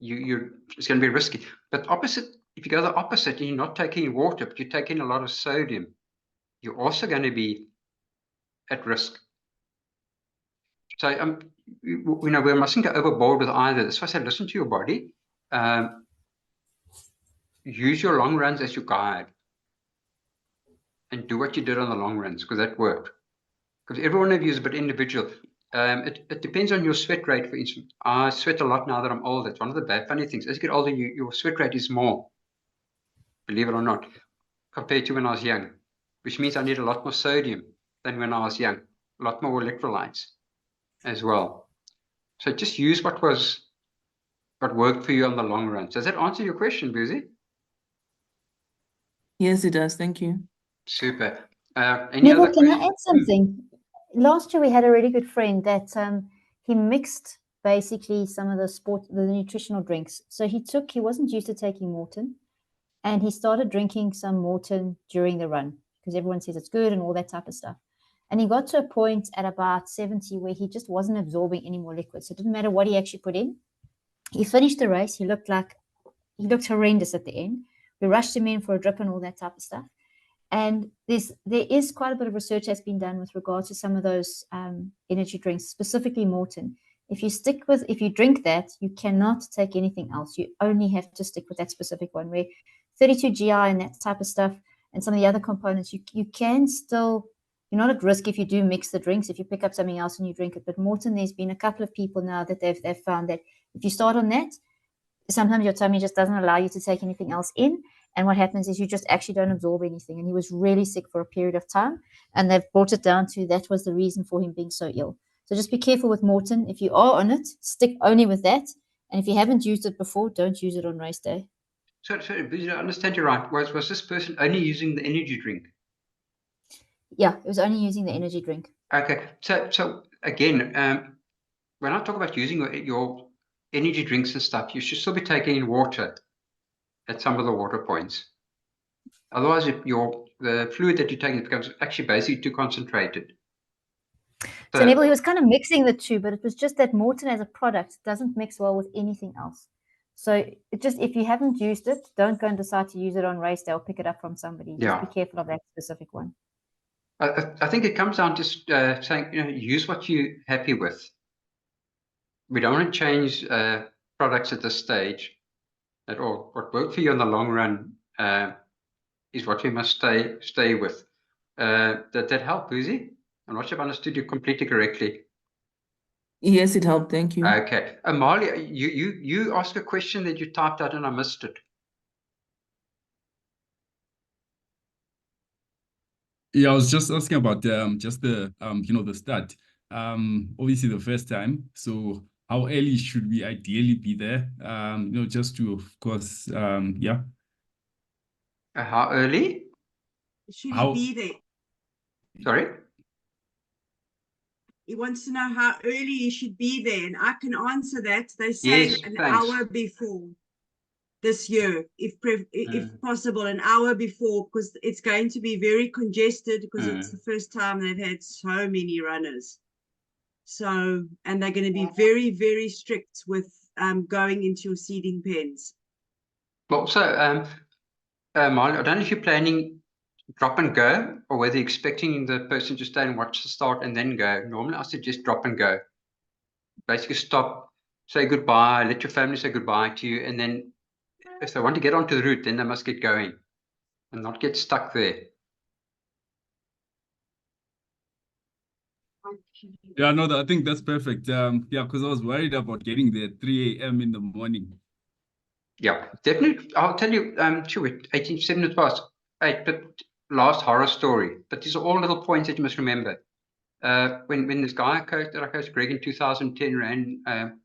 it's going to be risky. But opposite, if you go the opposite and you're not taking water, but you're taking a lot of sodium, you're also going to be at risk. So we mustn't go overboard with either. That's why I say listen to your body. Use your long runs as your guide, and do what you did on the long runs, because that worked. Because every one of you is a bit individual. It depends on your sweat rate, for instance. I sweat a lot now that I'm older. It's one of the funny things. As you get older, your sweat rate is more, believe it or not, compared to when I was young, which means I need a lot more sodium than when I was young, a lot more electrolytes as well. So just use what worked for you on the long run. Does that answer your question, Boozy? Yes, it does. Thank you. Super. Any Neville, other can I questions? add something? Last year we had a really good friend that he mixed basically some of the nutritional drinks. So he wasn't used to taking Morton, and he started drinking some Morton during the run because everyone says it's good and all that type of stuff. And he got to a point at about 70 where he just wasn't absorbing any more liquid. So it didn't matter what he actually put in. He finished the race. He looked horrendous at the end. We rushed him in for a drip and all that type of stuff. And there is quite a bit of research that's been done with regard to some of those energy drinks, specifically Morton. If you drink that, you cannot take anything else. You only have to stick with that specific one. Where 32 GI and that type of stuff and some of the other components, you can still, you're not at risk if you do mix the drinks, if you pick up something else and you drink it. But Morton, there's been a couple of people now that they've found that if you start on that, sometimes your tummy just doesn't allow you to take anything else in. And what happens is you just actually don't absorb anything. And he was really sick for a period of time. And they've brought it down to that was the reason for him being so ill. So just be careful with Morton. If you are on it, stick only with that. And if you haven't used it before, don't use it on race day. Sorry, but I understand you right. Was this person only using the energy drink? Yeah, it was only using the energy drink. Okay, so again, when I talk about using your energy drinks and stuff, you should still be taking in water at some of the water points. Otherwise, the fluid that you're taking becomes actually basically too concentrated. So Neville, he was kind of mixing the two, but it was just that Morton as a product doesn't mix well with anything else. So if you haven't used it, don't go and decide to use it on race day or pick it up from somebody. Just be careful of that specific one. I think it comes down to saying, use what you're happy with. We don't want to change products at this stage at all. What worked for you in the long run is what we must stay with. Did that help, Boozy? I'm not sure if I understood you completely correctly. Yes, it helped. Thank you. Okay. Amalia, you asked a question that you typed out and I missed it. Yeah, I was just asking about just the the start. Obviously the first time. So how early should we ideally be there? Just to, of course, yeah. How early? Should he be there? Sorry? He wants to know how early he should be there, and I can answer that. They say Yes, an thanks. hour before this year, if possible, an hour before, because it's going to be very congested because it's the first time they've had so many runners. So, and they're going to be very, very strict with going into your seeding pens. Well, so, Marley, I don't know if you're planning drop and go or whether you're expecting the person to stay and watch the start and then go. Normally, I suggest drop and go. Basically, stop, say goodbye, let your family say goodbye to you, and then if they want to get onto the route, then they must get going and not get stuck there. Yeah, no, I think that's perfect. Yeah, because I was worried about getting there at 3 a.m. in the morning. Yeah, definitely. I'll tell you, 18 past 8, but last horror story. But these are all little points that you must remember. When this guy that I coached, Greg, in 2010 ran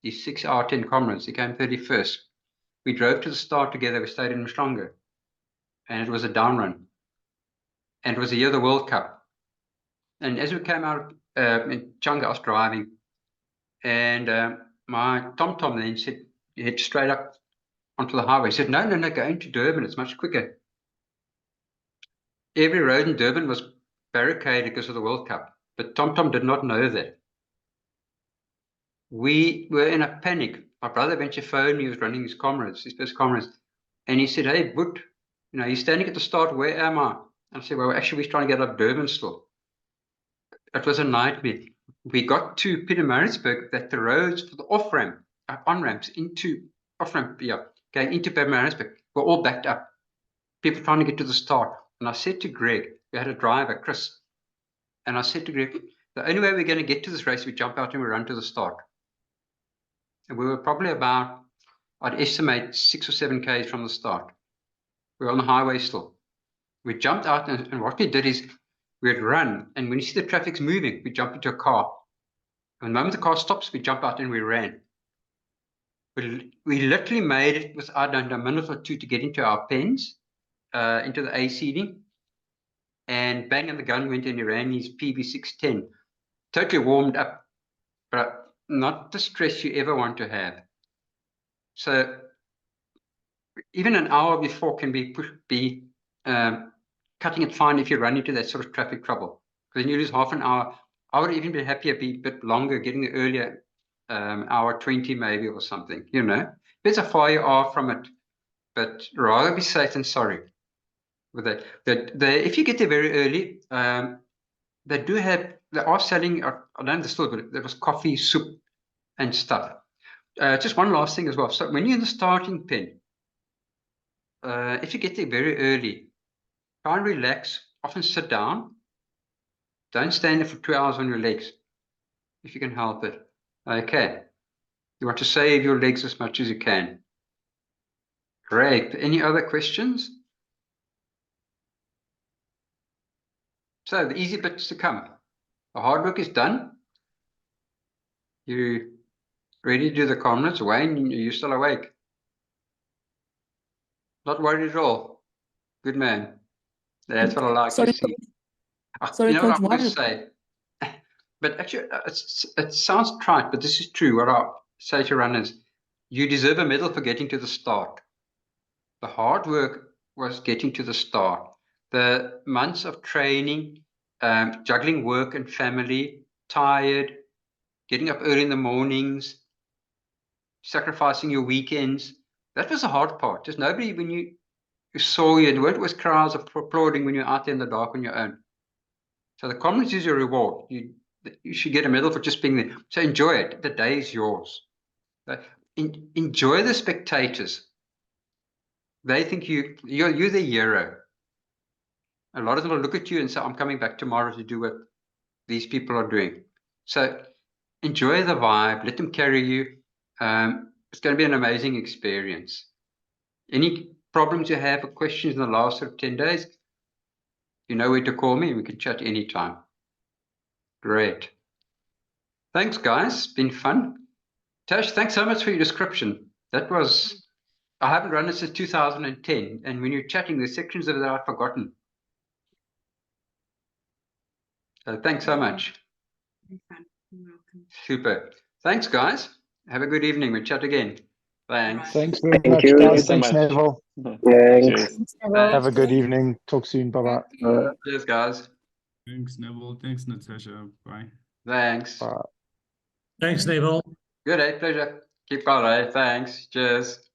these 6-hour 10 Comrades, he came 31st. We drove to the start together. We stayed in Mshlongo, and it was a down run. And it was the year of the World Cup. And as we came out in Changa, I was driving, and my Tom then said, head straight up onto the highway. He said, no, go into Durban. It's much quicker. Every road in Durban was barricaded because of the World Cup, but Tom did not know that. We were in a panic. My brother eventually phoned me. He was running his first Comrades, and he said, hey, Boet, he's standing at the start. Where am I? And I said, well, actually, we're trying to get up Durban still. It was a nightmare. We got to Pietermaritzburg that the roads for the off-ramp, on-ramps into off-ramp, going into Pietermaritzburg were all backed up. People trying to get to the start. And I said to Greg, we had a driver, Chris, and I said to Greg, the only way we're going to get to this race, we jump out and we run to the start. And we were probably about, I'd estimate 6 or 7 Ks from the start. We were on the highway still. We jumped out, and what we did is we'd run, and when you see the traffic's moving, we jump into a car. And the moment the car stops, we jump out and we ran. We literally made it without a minute or two to get into our pens, into the A seeding. And bang, and the gun went in. He ran his PB610. Totally warmed up, but not the stress you ever want to have. So even an hour before can be cutting it fine if you run into that sort of traffic trouble. Because then you lose half an hour. I would even be happier be a bit longer, getting the earlier hour 20 maybe or something, Depends how far you are from it, but rather be safe than sorry. with that. If you get there very early, they are selling, I don't know the store, but there was coffee, soup, and stuff. Just one last thing as well. So when you're in the starting pen, if you get there very early, try and relax, often sit down. Don't stand there for 2 hours on your legs, if you can help it. Okay. You want to save your legs as much as you can. Great. Any other questions? So the easy bits to come. The hard work is done. You ready to do the Comrades? Wayne, are you still awake? Not worried at all. Good man. That's what I like to see. Sorry, You know what Coach, I always say? But actually, it sounds trite, but this is true. What I say to runners, you deserve a medal for getting to the start. The hard work was getting to the start. The months of training, juggling work and family, tired, getting up early in the mornings, sacrificing your weekends. That was the hard part. There's nobody, when you saw you, there weren't always crowds of applauding when you're out there in the dark on your own. So the Comrades is your reward. You should get a medal for just being there. So enjoy it. The day is yours. Enjoy the spectators. They think you're the hero. A lot of them will look at you and say, I'm coming back tomorrow to do what these people are doing. So enjoy the vibe. Let them carry you. It's going to be an amazing experience. Any problems you have or questions in the last sort of 10 days, you know where to call me. We can chat anytime. Great. Thanks, guys. It's been fun. Tash, thanks so much for your description. That was, I haven't run it since 2010. And when you're chatting, there's sections of it that I've forgotten. So thanks so much. Very fun. You're welcome. Super. Thanks, guys. Have a good evening. We'll chat again. Thanks. Thanks very Thank much, you guys. so Thanks, much. Neville. Cheers. Thanks, Neville. Have a good evening. Talk soon. Bye-bye. Cheers, guys. Thanks, Neville. Thanks, Natasha. Bye. Thanks. Bye. Thanks, Neville. Good day. Pleasure. Keep going. Thanks. Cheers.